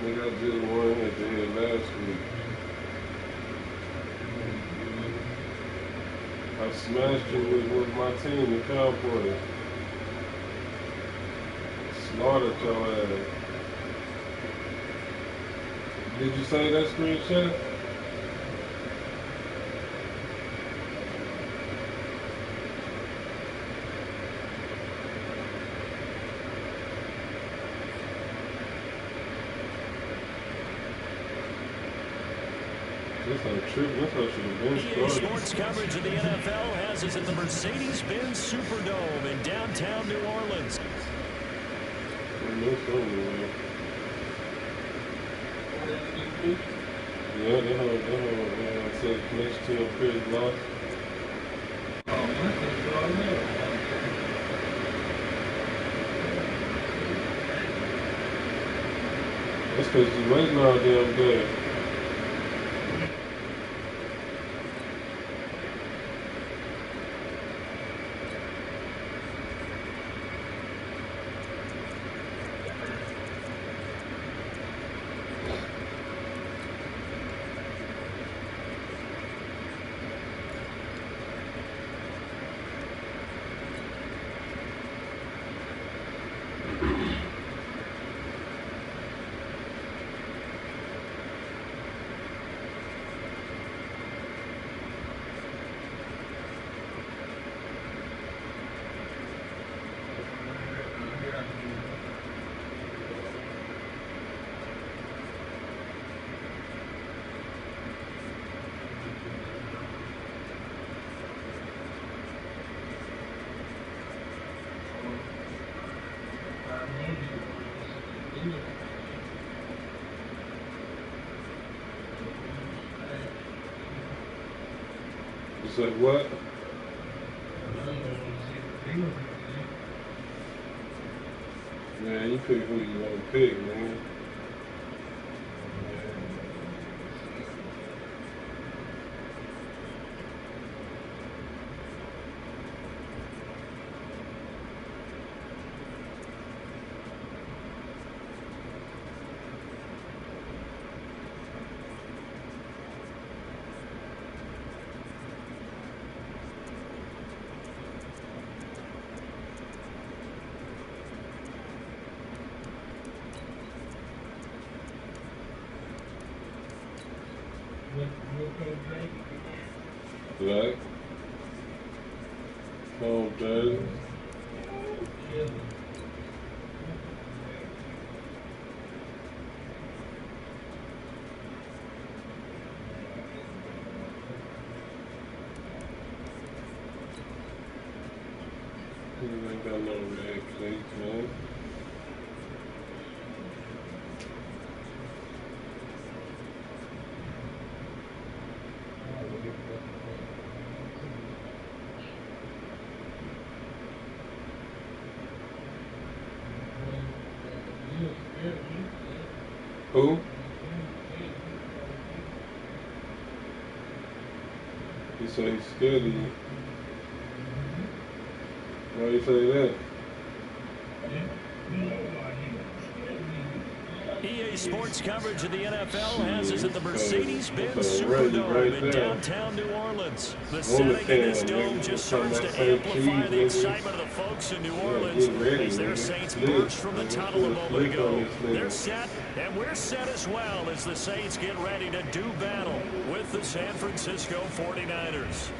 I got just won at the end last week. I smashed you with my team, the Cowboys. Slaughtered your ass. Did you say that screenshot? EA Sports coverage of the NFL has us at the Mercedes-Benz Superdome in downtown New Orleans. Yeah, that said next to a pretty loss. That's because you're waiting all damn day. You said what? Man, you pick who you want to pick, man. Black. Home jersey. You ain't got no red plates, man. Who? He said he's scared of you. Why you say that? EA Sports coverage of the NFL has us at the Mercedes-Benz Superdome in downtown New Orleans. The setting in this dome just serves to amplify the excitement of the folks in New Orleans as their Saints burst from the tunnel a moment ago. They're set, and we're set as well as the Saints get ready to do battle with the San Francisco 49ers.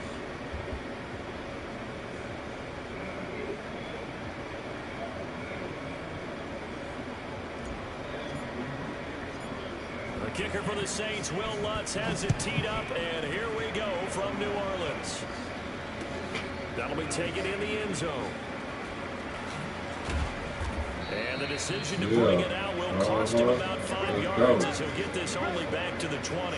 The kicker for the Saints, Will Lutz, has it teed up, and here we go from New Orleans. That'll be taken in the end zone. And And the decision to bring it out will cost him about 5 yards as he'll get this only back to the 20.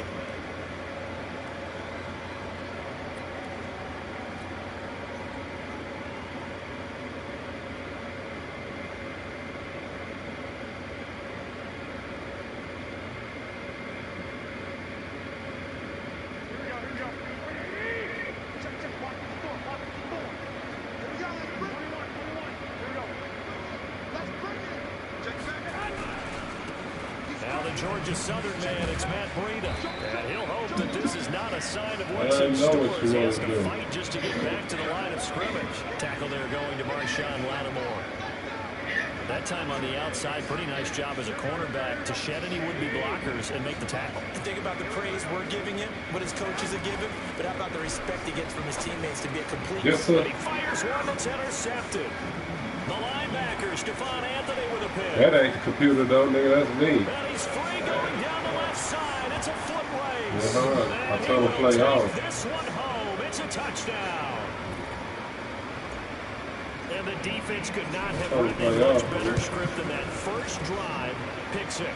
Georgia Southern man, it's Matt Breida. And he'll hope that this is not a sign of what's in store as he has to fight just to get back to the line of scrimmage. Tackle there going to Marshawn Lattimore. That time on the outside, pretty nice job as a cornerback to shed any would-be blockers and make the tackle. Think about the praise we're giving him, what his coaches are giving, but how about the respect he gets from his teammates to be a complete... Yes, sir. And he fires one that's intercepted. The linebacker, Stephon Anthony with a pick. That ain't computer though, nigga. That's me. And he's free going down the left side. It's a foot race. I told him to play off. This one home. It's a touchdown. And the defense could not have written a much better script than that first drive. Pick 6.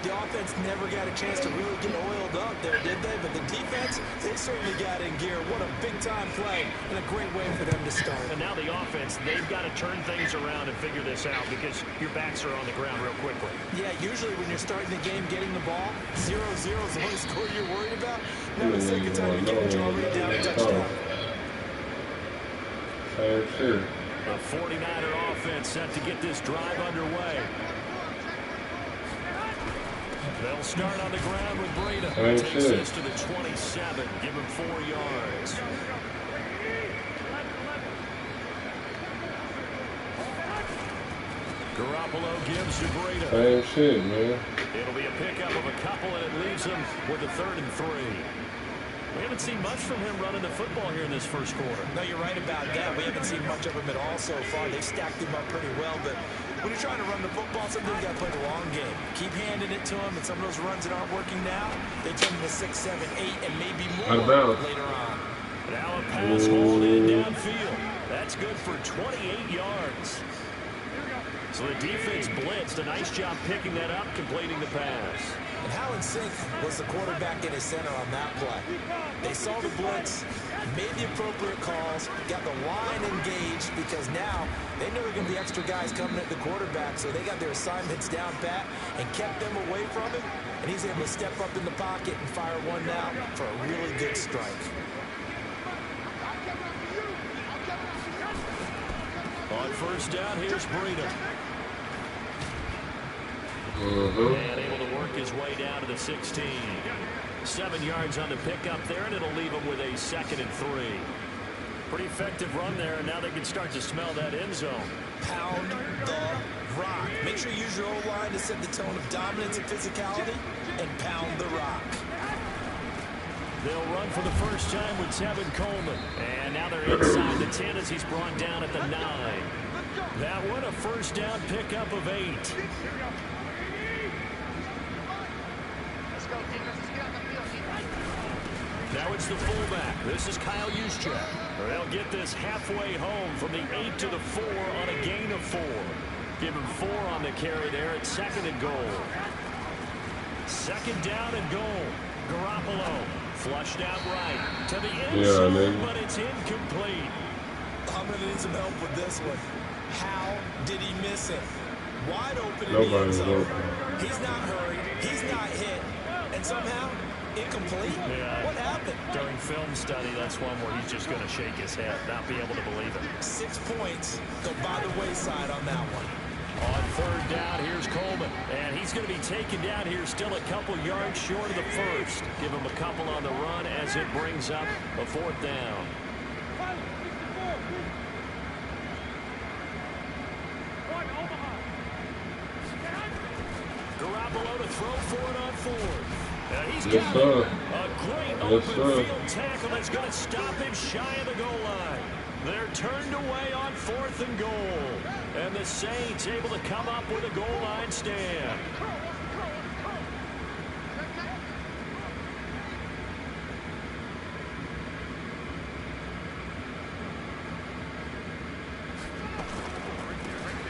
The offense never got a chance to really get oiled up there, did they? But the defense, they certainly got in gear. What a big-time play and a great way for them to start. And now the offense, they've got to turn things around and figure this out because your backs are on the ground real quickly. Yeah, usually when you're starting the game getting the ball, 0-0 is the only score you're worried about. Now the second time you get it, you're already down a touchdown. Same shit. A 49er offense set to get this drive underway. They'll start on the ground with Breida. Takes this to the 27. Give him 4 yards. Garoppolo gives to Breida. Same shit, man. It'll be a pickup of a couple, and it leaves him with a 3rd and 3. We haven't seen much from him running the football here in this first quarter. No, you're right about that. We haven't seen much of him at all so far. They've stacked him up pretty well, but when you're trying to run the football, sometimes you got to play the long game. Keep handing it to him, and some of those runs that aren't working now, they turn into 6, 7, 8, and maybe more later on. Now a pass hauled in downfield. That's good for 28 yards. So the defense blitzed. A nice job picking that up, completing the pass. And how in sync was the quarterback in his center on that play? They saw the blitz, made the appropriate calls, got the line engaged because now they knew there were going to be extra guys coming at the quarterback, so they got their assignments down pat and kept them away from him, and he's able to step up in the pocket and fire one now for a really good strike. On first down, here's Breida. And able to work his way down to the 16. 7 yards on the pickup there, and it'll leave him with a 2nd and 3. Pretty effective run there, and now they can start to smell that end zone. Pound the rock. Make sure you use your O-line to set the tone of dominance and physicality, and pound the rock. They'll run for the first time with Tevin Coleman. And now they're inside the 10 as he's brought down at the 9. That one a first down pickup of 8. Now it's the fullback. This is Kyle Juszczyk. They'll get this halfway home from the 8 to the 4 on a gain of 4. Give him 4 on the carry there at 2nd and goal. 2nd down and goal. Garoppolo flushed out right to the end zone, but it's incomplete. I'm going to need some help with this one. How did he miss it? Wide open in the end zone. He's not hurried. He's not hit. And somehow, incomplete? Yeah. What happened? During film study, that's one where he's just going to shake his head, not be able to believe it. 6 points go by the wayside on that one. On 3rd down, here's Coleman. And he's going to be taken down here still a couple yards short of the first. Give him a couple on the run as it brings up a 4th down. Garoppolo to throw for it on 4th. And he's got a great open field tackle that's going to stop him shy of the goal line. They're turned away on 4th and goal. And the Saints able to come up with a goal line stand.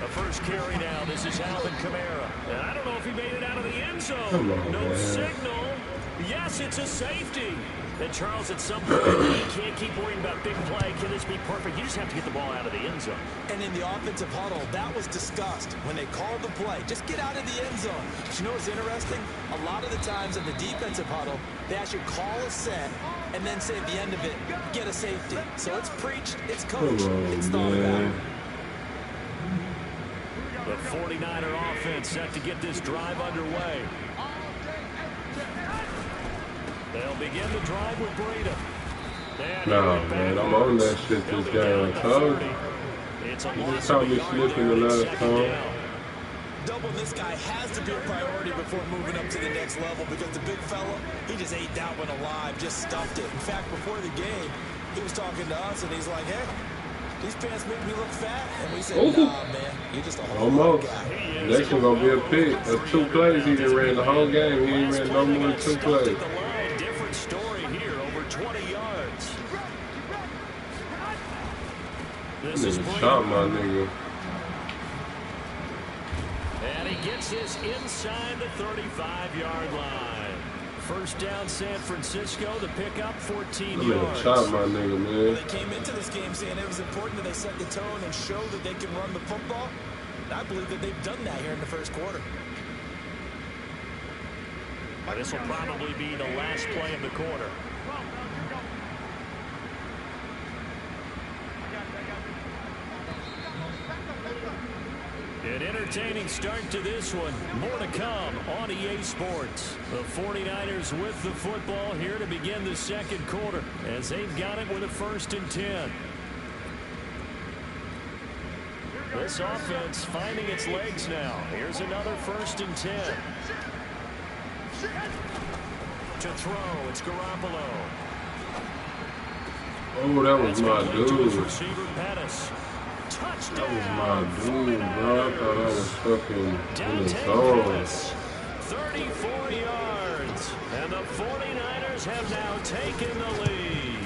A first carry now. This is Alvin Kamara. And I don't know if he made it out of the end zone. Come on, no man. signal. Yes, it's a safety. And Charles, at some point, you can't keep worrying about big play. Can this be perfect? You just have to get the ball out of the end zone. And in the offensive huddle, that was discussed when they called the play. Just get out of the end zone. But you know what's interesting? A lot of the times in the defensive huddle, they actually call a set and then say at the end of it, get a safety. So it's preached, it's coached, it's thought about. The 49er offense set to get this drive underway. They'll begin the drive with Breida. No, man, I'm on that shit this game. I told you. You just saw me slipping the last time. Doubling this guy has to be a priority before moving up to the next level because the big fella, he just ate that one alive, just stuffed it. In fact, before the game, he was talking to us, and he's like, hey, these pants make me look fat. And we said, nah, man, you're just a whole Almost. guy. Next one gonna be a pick. That's 2 plays he done ran the whole game. He ain't ran no more than 2 plays. Different story here, over 20 yards. This is shot my nigga. And he gets this inside the 35-yard line. First down, San Francisco. The pickup, 14 yards. Shot my nigga, man. They came into this game saying it was important that they set the tone and show that they can run the football. And I believe that they've done that here in the first quarter. This will probably be the last play of the quarter. An entertaining start to this one. More to come on EA Sports. The 49ers with the football here to begin the second quarter as they've got it with a 1st and 10. This offense finding its legs now. Here's another 1st and 10. To throw, it's Garoppolo. Oh, that was my dude. Receiver Pettis. Touchdown. That was my dude, bro. I thought I was fucking in the zone. 34 yards. And the 49ers have now taken the lead.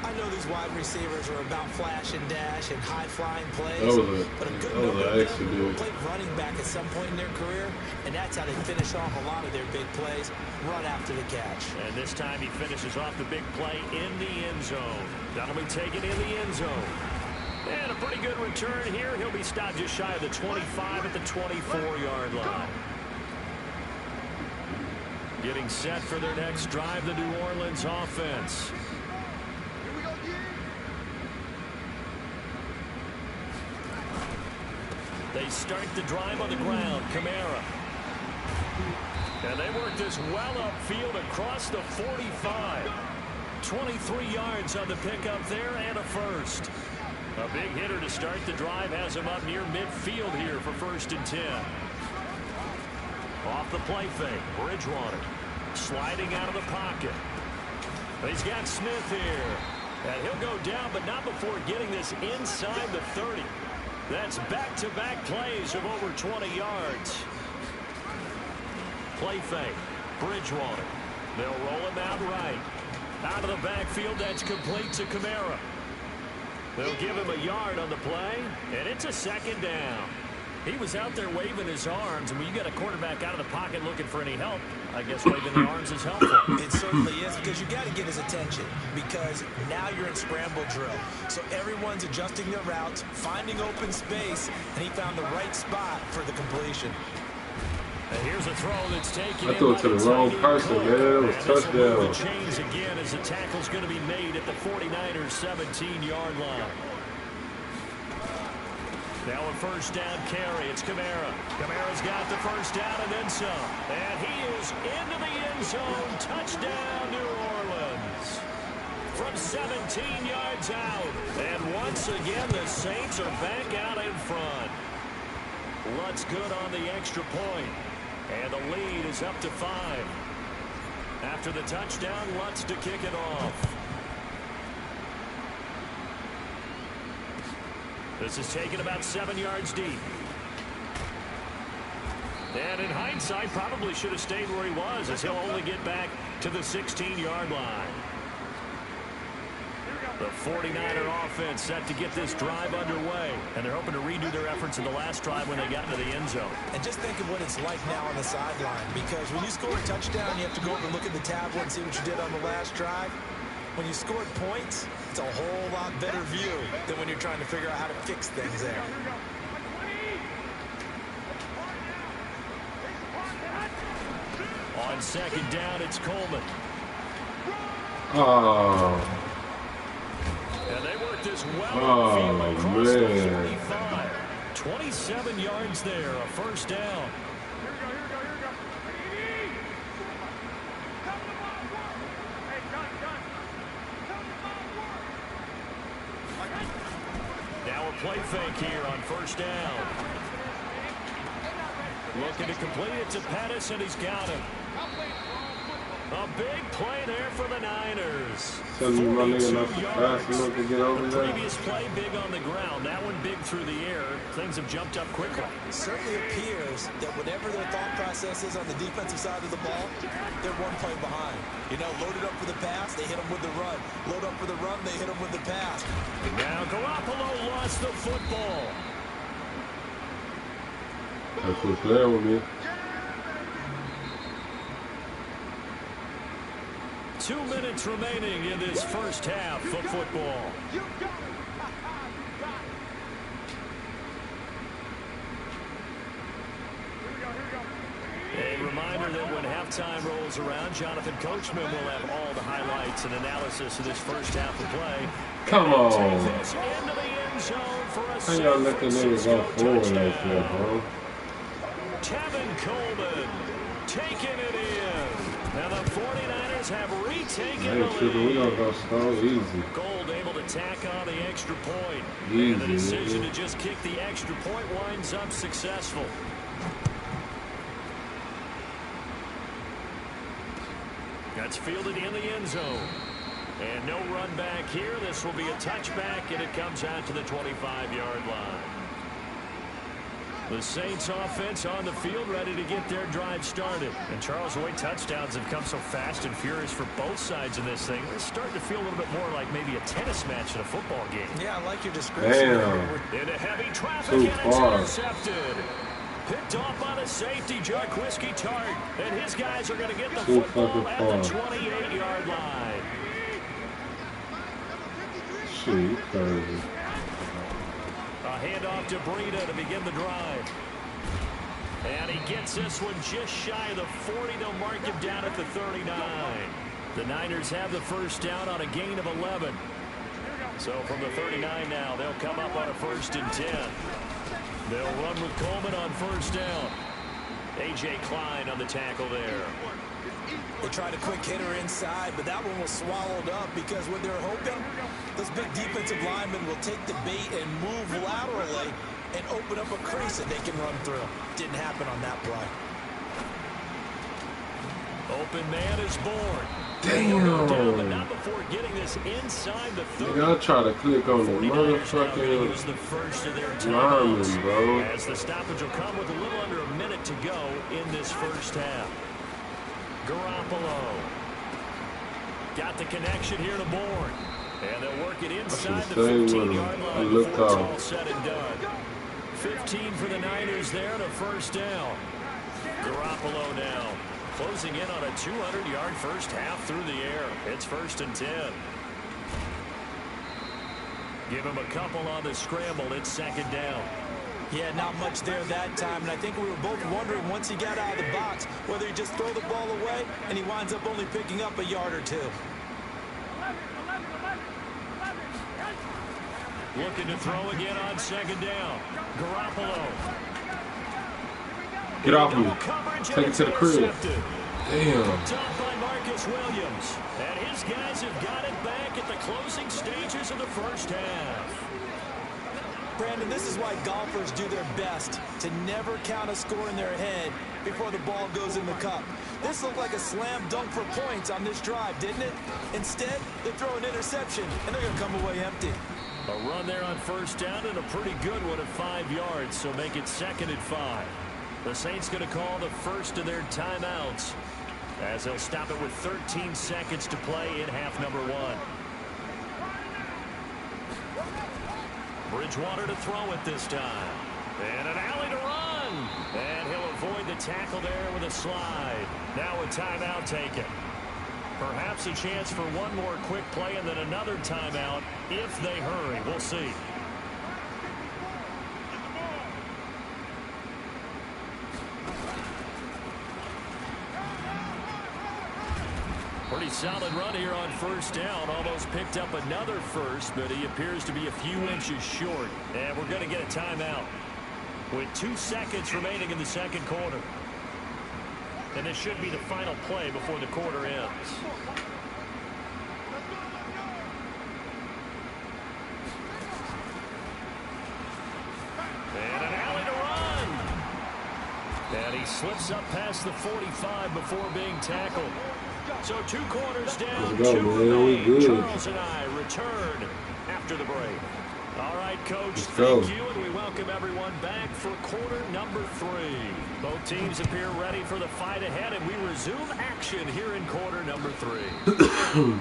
I know these wide receivers are about flash and dash and high-flying plays, but a good that was number an of them accident. played running back at some point in their career, and that's how they finish off a lot of their big plays, run after the catch. And this time he finishes off the big play in the end zone. That'll be taken in the end zone. And a pretty good return here. He'll be stopped just shy of the 25 at the 24-yard line. Getting set for their next drive, the New Orleans offense. They start the drive on the ground. Kamara. And they work this well upfield across the 45. 23 yards on the pickup there and a first. A big hitter to start the drive has him up near midfield here for 1st and 10. Off the play fake. Bridgewater sliding out of the pocket. He's got Smith here. And he'll go down, but not before getting this inside the 30. That's back-to-back plays of over 20 yards. Play fake. Bridgewater. They'll roll him out right. Out of the backfield, that's complete to Kamara. They'll give him a yard on the play, and it's a 2nd down. He was out there waving his arms, and when you got a quarterback out of the pocket looking for any help, I guess waving the arms is helpful. It certainly is, because you got to get his attention, because now you're in scramble drill. So everyone's adjusting their routes, finding open space, and he found the right spot for the completion. And here's a throw that's taken. I threw it to the wrong person, man. It was touchdown. The chains again as the tackle's going to be made at the 49ers 17-yard line. Now a 1st down carry. It's Kamara. Kamara's got the 1st down and then some. And he is into the end zone. Touchdown, New Orleans. From 17 yards out. And once again, the Saints are back out in front. Lutz good on the extra point. And the lead is up to 5. After the touchdown, Lutz to kick it off. This is taken about 7 yards deep. And in hindsight, probably should have stayed where he was, as he'll only get back to the 16-yard line. The 49er offense set to get this drive underway, and they're hoping to redo their efforts in the last drive when they got into the end zone. And just think of what it's like now on the sideline, because when you score a touchdown, you have to go over and look at the tablet and see what you did on the last drive. When you scored points, it's a whole lot better view than when you're trying to figure out how to fix things there. On second down, it's Coleman. Oh. And they work this well across the 45. 27 yards there, a first down. Now a play fake here on first down. Looking to complete it to Pettis, and he's got him. A big play there for the Niners. So you running enough fast enough to get over there? Previous play big on the ground. That one big through the air. Things have jumped up quickly. It certainly appears that whatever their thought process is on the defensive side of the ball, they're one play behind. You know, loaded up for the pass, they hit them with the run. Load up for the run, they hit them with the pass. Now Garoppolo lost the football. That's what's playing with me. 2 minutes remaining in this first half of football. A reminder that when halftime rolls around, Jonathan Coachman will have all the highlights and analysis of this first half of play. Come on. Take this into the end zone for a How y'all let the niggas go forward like that, bro? Tevin Coleman taking it in. Now the 49ers have retaken the lead. We gonna go slow, easy. Gold able to tack on the extra point. Easy, And the decision nigga. to just kick the extra point winds up successful. That's fielded in the end zone. And no run back here. This will be a touchback, and it comes out to the 25-yard line. The Saints offense on the field, ready to get their drive started. And Charles, the way touchdowns have come so fast and furious for both sides in this thing, it's starting to feel a little bit more like maybe a tennis match in a football game. Yeah, I like your description. Damn. Into heavy traffic, Too and it's far. intercepted. Picked off by the safety, Jarquiski Tart. And his guys are going to get the Too football at the fucking far. 28-yard line. Shit, you crazy. A handoff to Breida to begin the drive. And he gets this one just shy of the 40. They'll mark him down at the 39. The Niners have the first down on a gain of 11. So from the 39 now, they'll come up on a 1st and 10. They'll run with Coleman on first down. A.J. Klein on the tackle there. They tried a quick hitter inside, but that one was swallowed up because what they're hoping, those big defensive linemen will take the bait and move laterally and open up a crease that they can run through. Didn't happen on that play. Open man is born. Damn. Down, but not before getting this inside the 30. Y'all try to click on the 49ers now gonna use motherfucking the first of their lineman, timeouts, bro. as the stoppage will come with a little under a minute to go in this first half. Garoppolo got the connection here to Bourne, and they'll work it inside the 15-yard line before it's all said and done. 15 for the Niners there and a first down. Garoppolo now closing in on a 200-yard first half through the air. It's 1st and 10. Give him a couple on the scramble. It's 2nd down. Yeah, not much there that time, and I think we were both wondering once he got out of the box whether he just throw the ball away and he winds up only picking up a yard or two. Looking to throw again on 2nd down. Garoppolo. Get off me. Take it to the crib. Damn. Picked up by Marcus Williams. And his guys have got it back at the closing stages of the first half. Brandon, this is why golfers do their best to never count a score in their head before the ball goes in the cup. This looked like a slam dunk for points on this drive, didn't it? Instead, they throw an interception, and they're going to come away empty. A run there on first down and a pretty good one at 5 yards, so make it 2nd and 5. The Saints going to call the first of their timeouts as they'll stop it with 13 seconds to play in half number 1. Bridgewater to throw it this time. And an alley to run. And he'll avoid the tackle there with a slide. Now a timeout taken. Perhaps a chance for one more quick play and then another timeout if they hurry. We'll see. Pretty solid run here on first down. Almost picked up another first, but he appears to be a few inches short. And we're going to get a timeout with 2 seconds remaining in the second quarter. And this should be the final play before the quarter ends. And an alley to run. And he slips up past the 45 before being tackled. So 2 quarters down, 2 remain. Charles and I return after the break. All right, Coach, thank you, and we welcome everyone back for quarter number 3. Both teams appear ready for the fight ahead, and we resume action here in quarter number 3.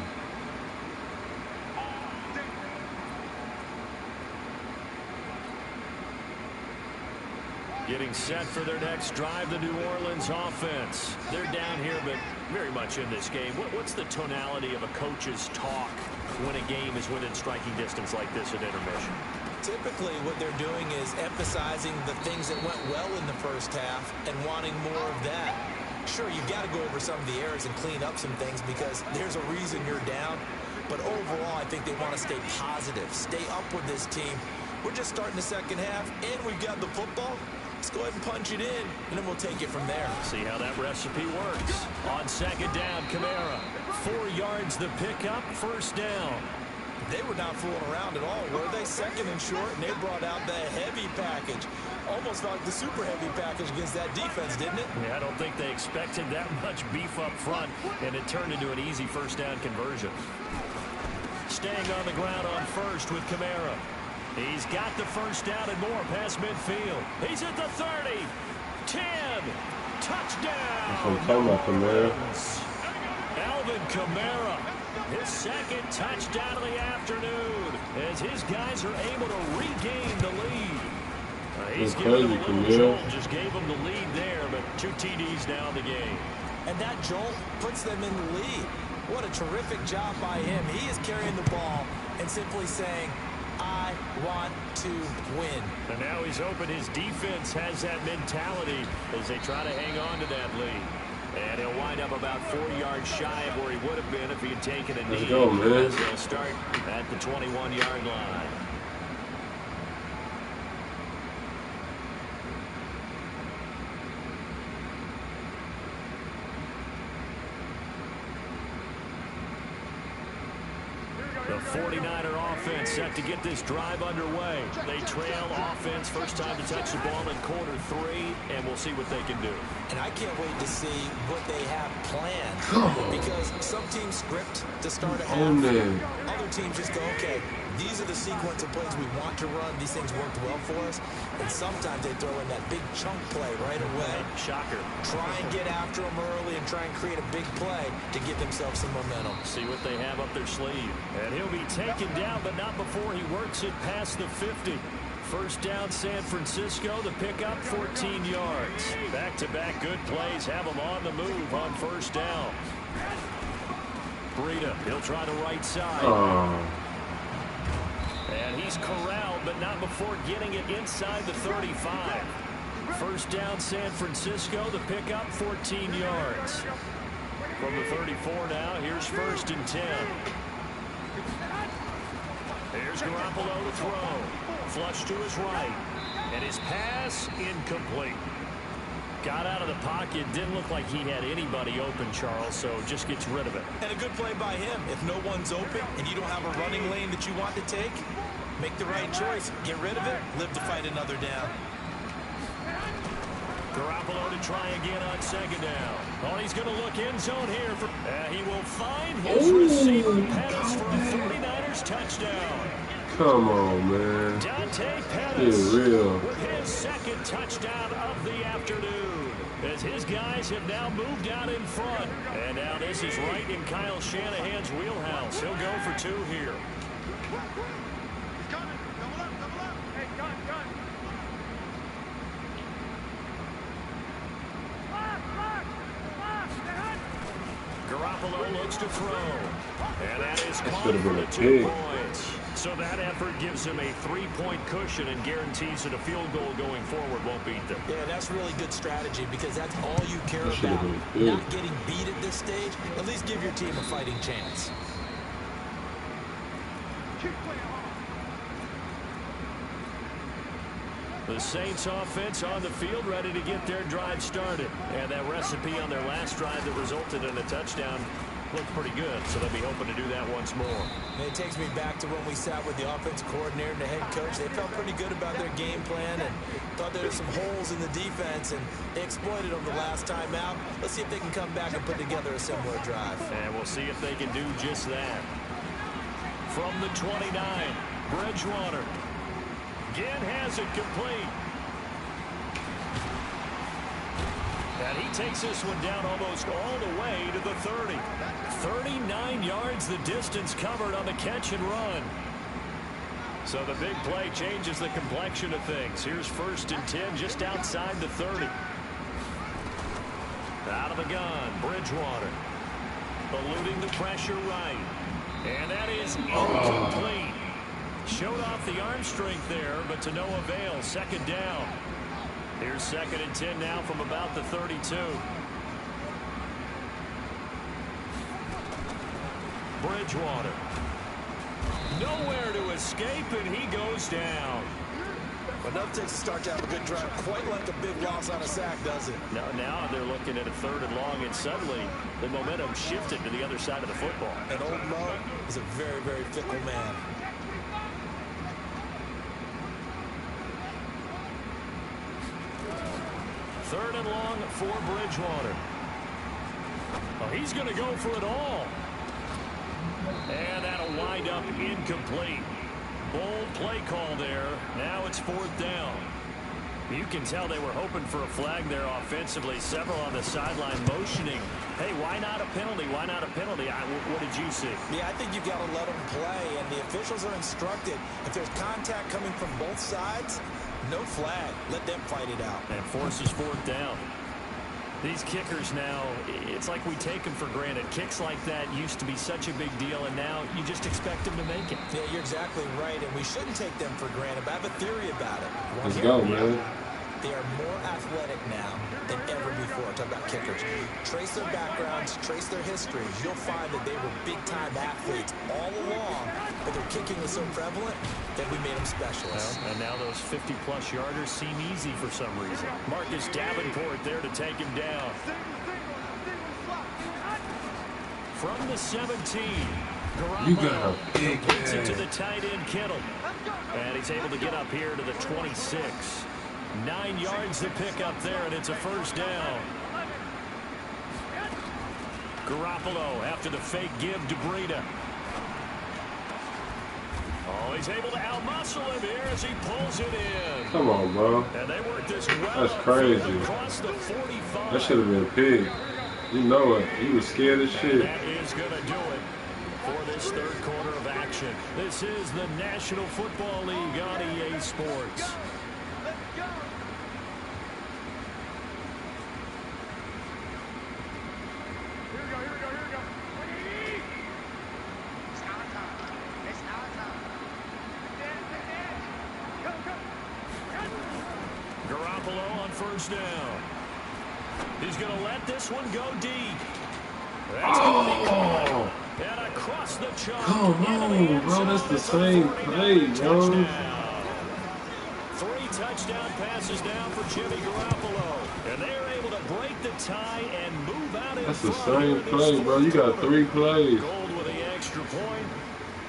Getting set for their next drive, the New Orleans offense. They're down here, but very much in this game. What's the tonality of a coach's talk when a game is within striking distance like this at intermission? Typically, what they're doing is emphasizing the things that went well in the first half and wanting more of that. Sure, you've got to go over some of the errors and clean up some things because there's a reason you're down. But overall, I think they want to stay positive, stay up with this team. We're just starting the second half, and we've got the football. Let's go ahead and punch it in, and then we'll take it from there. See how that recipe works. On second down, Kamara. 4 yards the pickup, first down. They were not fooling around at all, were they? Second and short, and they brought out the heavy package. Almost like the super heavy package against that defense, didn't it? Yeah, I don't think they expected that much beef up front, and it turned into an easy first down conversion. Staying on the ground on first with Kamara. He's got the first down and more past midfield. He's at the 30, 10, touchdown. That's what I'm talking about, Kamara. Alvin Kamara, his second touchdown of the afternoon, as his guys are able to regain the lead. He's giving them a little jolt, just gave them the lead there, but 2 TDs now in the game. And that jolt puts them in the lead. What a terrific job by him. He is carrying the ball and simply saying, I want to win. And now he's hoping his defense has that mentality as they try to hang on to that lead. And he'll wind up about 4 yards shy of where he would have been if he had taken a knee. Let's go, man. As they'll start at the 21-yard line. The 49er offense set to get this drive underway. They trail offense, first time to touch the ball in quarter 3, and we'll see what they can do. And I can't wait to see what they have planned. Because some teams script to start a half. Other teams just go, okay, these are the sequence of plays we want to run. These things worked well for us. And sometimes they throw in that big chunk play right away. Shocker. Try and get after them early and try and create a big play to give themselves some momentum. See what they have up their sleeve. And he'll be taken down, but not before he works it past the 50. First down, San Francisco. The pickup, 14 yards. Back-to-back good plays have him on the move on first down. Breida, he'll try the right side. And he's corralled, but not before getting it inside the 35. First down, San Francisco. The pickup, 14 yards. From the 34 now, here's first and 10. Here's Garoppolo to throw. Flush to his right. And his pass incomplete. Got out of the pocket. Didn't look like he had anybody open, Charles, so just gets rid of it. And a good play by him. If no one's open and you don't have a running lane that you want to take, make the right choice. Get rid of it. Live to fight another down. Garoppolo to try again on second down. Oh, he's going to look end zone here. He will find his receiver, Pettis, for a 49ers touchdown. Come on, man. Dante Pettis real. with his second touchdown of the afternoon. As his guys have now moved out in front. And now this is right in Kyle Shanahan's wheelhouse. He'll go for 2 here. He's coming. Double up, double up. Garoppolo looks to throw. And that is caught should have for been the a 2 pig. points. So that effort gives him a 3-point cushion and guarantees that a field goal going forward won't beat them. Yeah, that's really good strategy because that's all you care That should have about. been big. Not getting beat at this stage. At least give your team a fighting chance. Keep playing hard. The Saints offense on the field, ready to get their drive started. And that recipe on their last drive that resulted in a touchdown looked pretty good, so they'll be hoping to do that once more. And it takes me back to when we sat with the offensive coordinator and the head coach. They felt pretty good about their game plan and thought there were some holes in the defense, and they exploited them the last time out. Let's see if they can come back and put together a similar drive. And we'll see if they can do just that. From the 29, Bridgewater. Again has it complete. And he takes this one down almost all the way to the 30. 39 yards the distance covered on the catch and run. So the big play changes the complexion of things. Here's 1st and 10 just outside the 30. Out of the gun, Bridgewater. Eluding the pressure right. And that is incomplete. Showed off the arm strength there, but to no avail. 2nd down. Here's 2nd and 10 now from about the 32. Bridgewater. Nowhere to escape, and he goes down. Enough to start to have a good drive. Quite like a big loss on a sack, does it? Now they're looking at a 3rd and long, and suddenly the momentum shifted to the other side of the football. And old Mo is a very, very fickle man. Third and long for Bridgewater. Oh, he's going to go for it all. And that'll wind up incomplete. Bold play call there. Now it's 4th down. You can tell they were hoping for a flag there offensively. Several on the sideline motioning. Hey, why not a penalty? Why not a penalty? What did you see? Yeah, I think you've got to let them play, and the officials are instructed. If there's contact coming from both sides, no flag. Let them fight it out. And forces 4th down. These kickers now, it's like we take them for granted. Kicks like that used to be such a big deal, and now you just expect them to make it. Yeah, you're exactly right, and we shouldn't take them for granted, but I have a theory about it. Let's go, man. They are more athletic now than ever before. Talk about kickers. Trace their backgrounds, trace their histories. You'll find that they were big-time athletes all along, but their kicking was so prevalent that we made them specialists. Well, and now those 50-plus yarders seem easy for some reason. Marcus Davenport there to take him down. From the 17, Garoppolo completes it to the tight end Kittle. And he's able to get up here to the 26. 9 yards to pick up there, and it's a 1st down. Garoppolo after the fake give to Breida. Oh, he's able to outmuscle him here as he pulls it in. Come on, bro. And they work this well. That's crazy. Across the 45. That should have been a pig. You know it. He was scared as shit. And that is going to do it for this 3rd quarter of action. This is the National Football League on EA Sports. Garoppolo on 1st down. He's going to let this one go deep. That's Oh! and across the chalk. Come on, bro. That's the same play, bro. 3 touchdown passes now for Jimmy Garoppolo. And they're able to break the tie and move out in That's the front same in this play, bro. You got 3 plays. Gold with the extra point.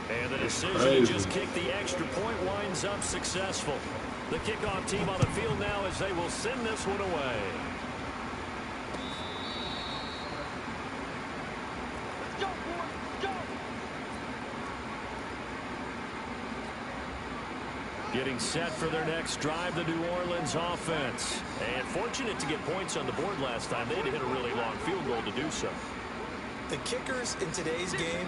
And the decision to just kick the extra point winds up successful. The kickoff team on the field now as they will send this one away. Getting set for their next drive, the New Orleans offense. And fortunate to get points on the board last time. They had to hit a really long field goal to do so. The kickers in today's game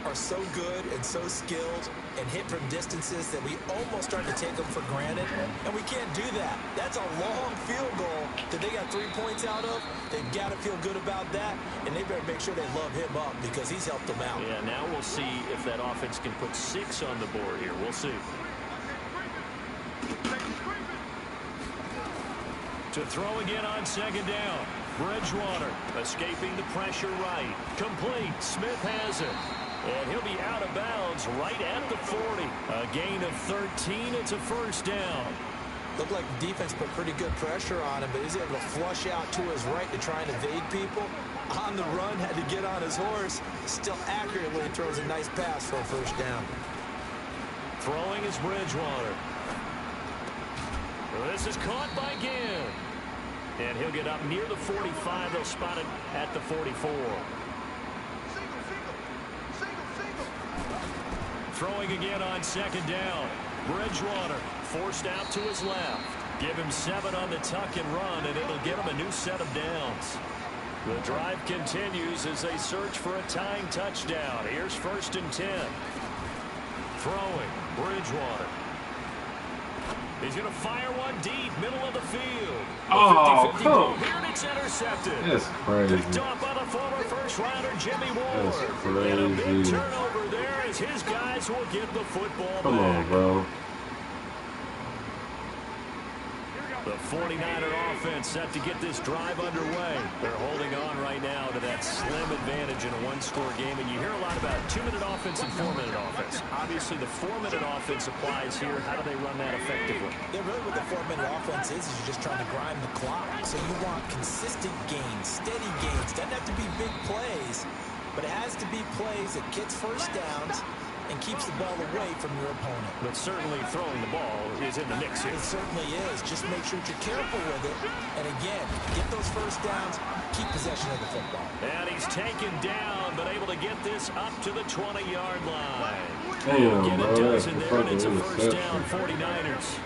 are so good and so skilled and hit from distances that we almost start to take them for granted, and we can't do that. That's a long field goal that they got 3 points out of. They've got to feel good about that, and they better make sure they love him up because he's helped them out. Yeah, now we'll see if that offense can put 6 on the board here. We'll see. To throw again on second down. Bridgewater escaping the pressure right. Complete. Smith has it. And he'll be out of bounds right at the 40. A gain of 13. It's a first down. Looked like the defense put pretty good pressure on him, but he's able to flush out to his right to try and evade people. On the run, had to get on his horse. Still accurately throws a nice pass for a first down. Throwing is Bridgewater. This is caught by Ginn. And he'll get up near the 45. They'll spot it at the 44. Throwing again on second down. Bridgewater forced out to his left. Give him 7 on the tuck and run, and it'll get him a new set of downs. The drive continues as they search for a tying touchdown. Here's 1st and 10. Throwing. Bridgewater. He's going to fire one deep, middle of the field. Oh, come. Here, and it's intercepted. That's crazy. Picked off by the former first-rounder Jimmy Ward. That's crazy. And a big turnover there as his guys will get the football Come back. on, bro. The 49er offense set to get this drive underway. They're holding on right now to that slim advantage in a one-score game. And you hear a lot about 2-minute offense and 4-minute offense. Obviously, the 4-minute offense applies here. How do they run that effectively? Yeah, really what the 4-minute offense is you're just trying to grind the clock. So you want consistent gains, steady gains. Doesn't have to be big plays, but it has to be plays that gets first downs and keeps the ball away from your opponent. But certainly throwing the ball is in the mix here. It certainly is. Just make sure that you're careful with it. And again, get those first downs, keep possession of the football. And he's taken down, but able to get this up to the 20-yard line. Damn, Get bro. a That's dozen a there, and it's a fucking first down, interception. 49ers.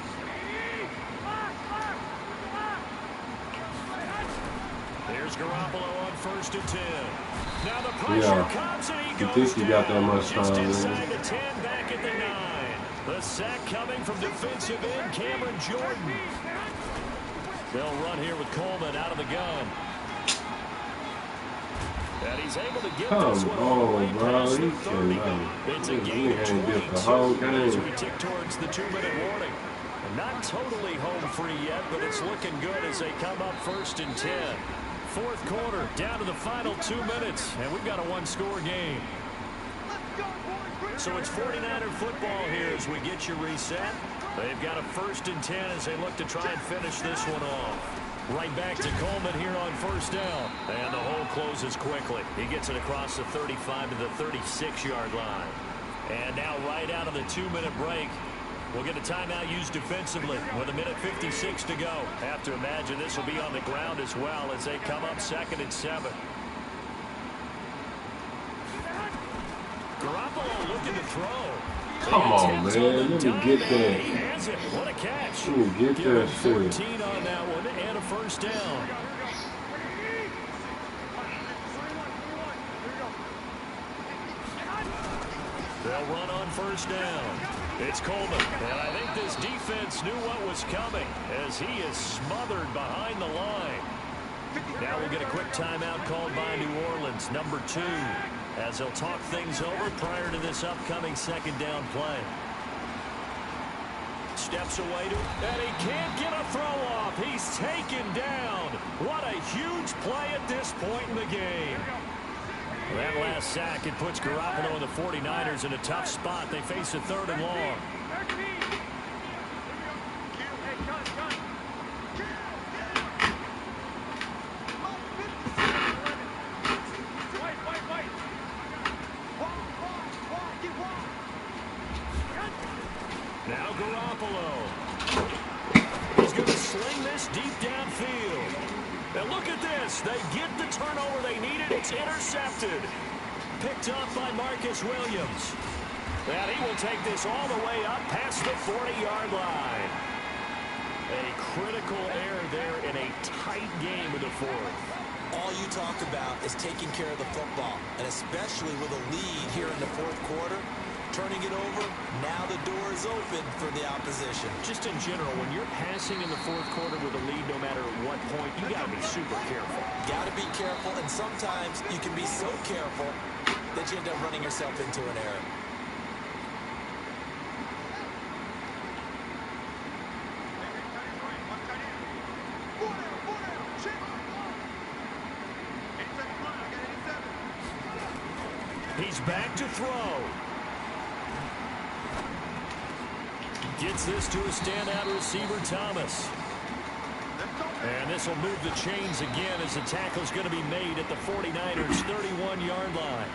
Here's Garoppolo on 1st and 10. Now the pressure comes and he goes You think he got that down. much Just time, inside man? the 10, back at the 9. The sack coming from defensive end Cameron Jordan. They'll run here with Coleman out of the gun. And he's able to get this one all the way past the 30. It's a gain of 22 as we tick towards the 2-minute warning. Not totally home free yet, but it's looking good as they come up 1st and 10. 4th quarter, down to the final 2 minutes, and we've got a one-score game. So it's 49er football here as we get you reset. They've got a 1st and 10 as they look to try and finish this one off. Right back to Coleman here on 1st down. And the hole closes quickly. He gets it across the 35 to the 36-yard line. And now right out of the 2-minute break, we'll get a timeout used defensively with 1:56 to go. Have to imagine this will be on the ground as well as they come up 2nd and 7. Garoppolo looking to throw. Come on, man. Let me get that. He has it. What a catch. Let me get Give him that shit. 14 on that one and a 1st down. They'll run on 1st down. It's Coleman, and I think this defense knew what was coming as he is smothered behind the line. Now we'll get a quick timeout called by New Orleans, number 2, as they'll talk things over prior to this upcoming 2nd down play. Steps away to, and he can't get a throw off. He's taken down. What a huge play at this point in the game. That last sack, it puts Garoppolo and the 49ers in a tough spot. They face a 3rd and long. Now Garoppolo. He's going to sling this deep downfield. And look at this. They get the turnover they needed. It's intercepted. Picked up by Marcus Williams. And he will take this all the way up past the 40-yard line. A critical error there in a tight game in the 4th. All you talk about is taking care of the football, and especially with a lead here in the fourth quarter. Turning it over, now the door is open for the opposition. Just in general, when you're passing in the fourth quarter with a lead, no matter what point, you got to be super careful. Got to be careful, and sometimes you can be so careful that you end up running yourself into an error. He's back to throw. Gets this to a standout receiver, Thomas. And this will move the chains again as the tackle's going to be made at the 49ers' 31-yard line.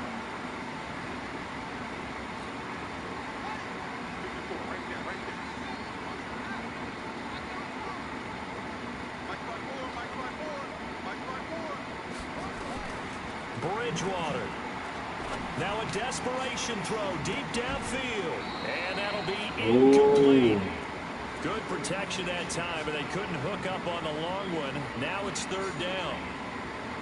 Bridgewater. Now a desperation throw deep downfield. And that'll be incomplete. Good protection that time, but they couldn't hook up on the long one. Now it's third down.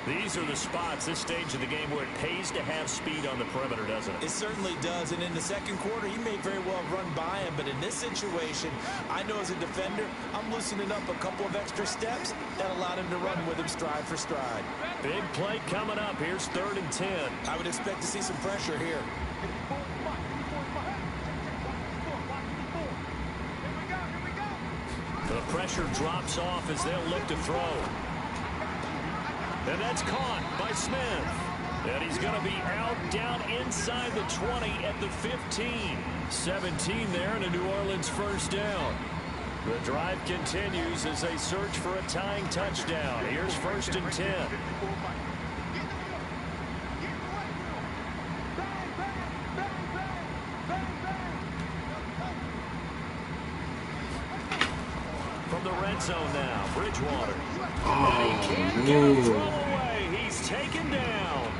These are the spots, this stage of the game, where it pays to have speed on the perimeter, doesn't it? It certainly does, and in the second quarter, he may very well run by him, but in this situation, I know as a defender, I'm loosening up a couple of extra steps that allowed him to run with him stride for stride. Big play coming up. Here's 3rd and 10. I would expect to see some pressure here. The pressure drops off as they'll look to throw. And that's caught by Smith. And he's going to be out down inside the 20 at the 15. 17 there and a New Orleans first down. The drive continues as they search for a tying touchdown. Here's 1st and 10. From the red zone now, Bridgewater. He can't get a throw away. He's taken down.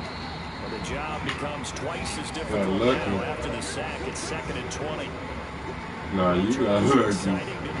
Well, the job becomes twice as difficult now after the sack. It's 2nd and 20. Nah, you got lucky.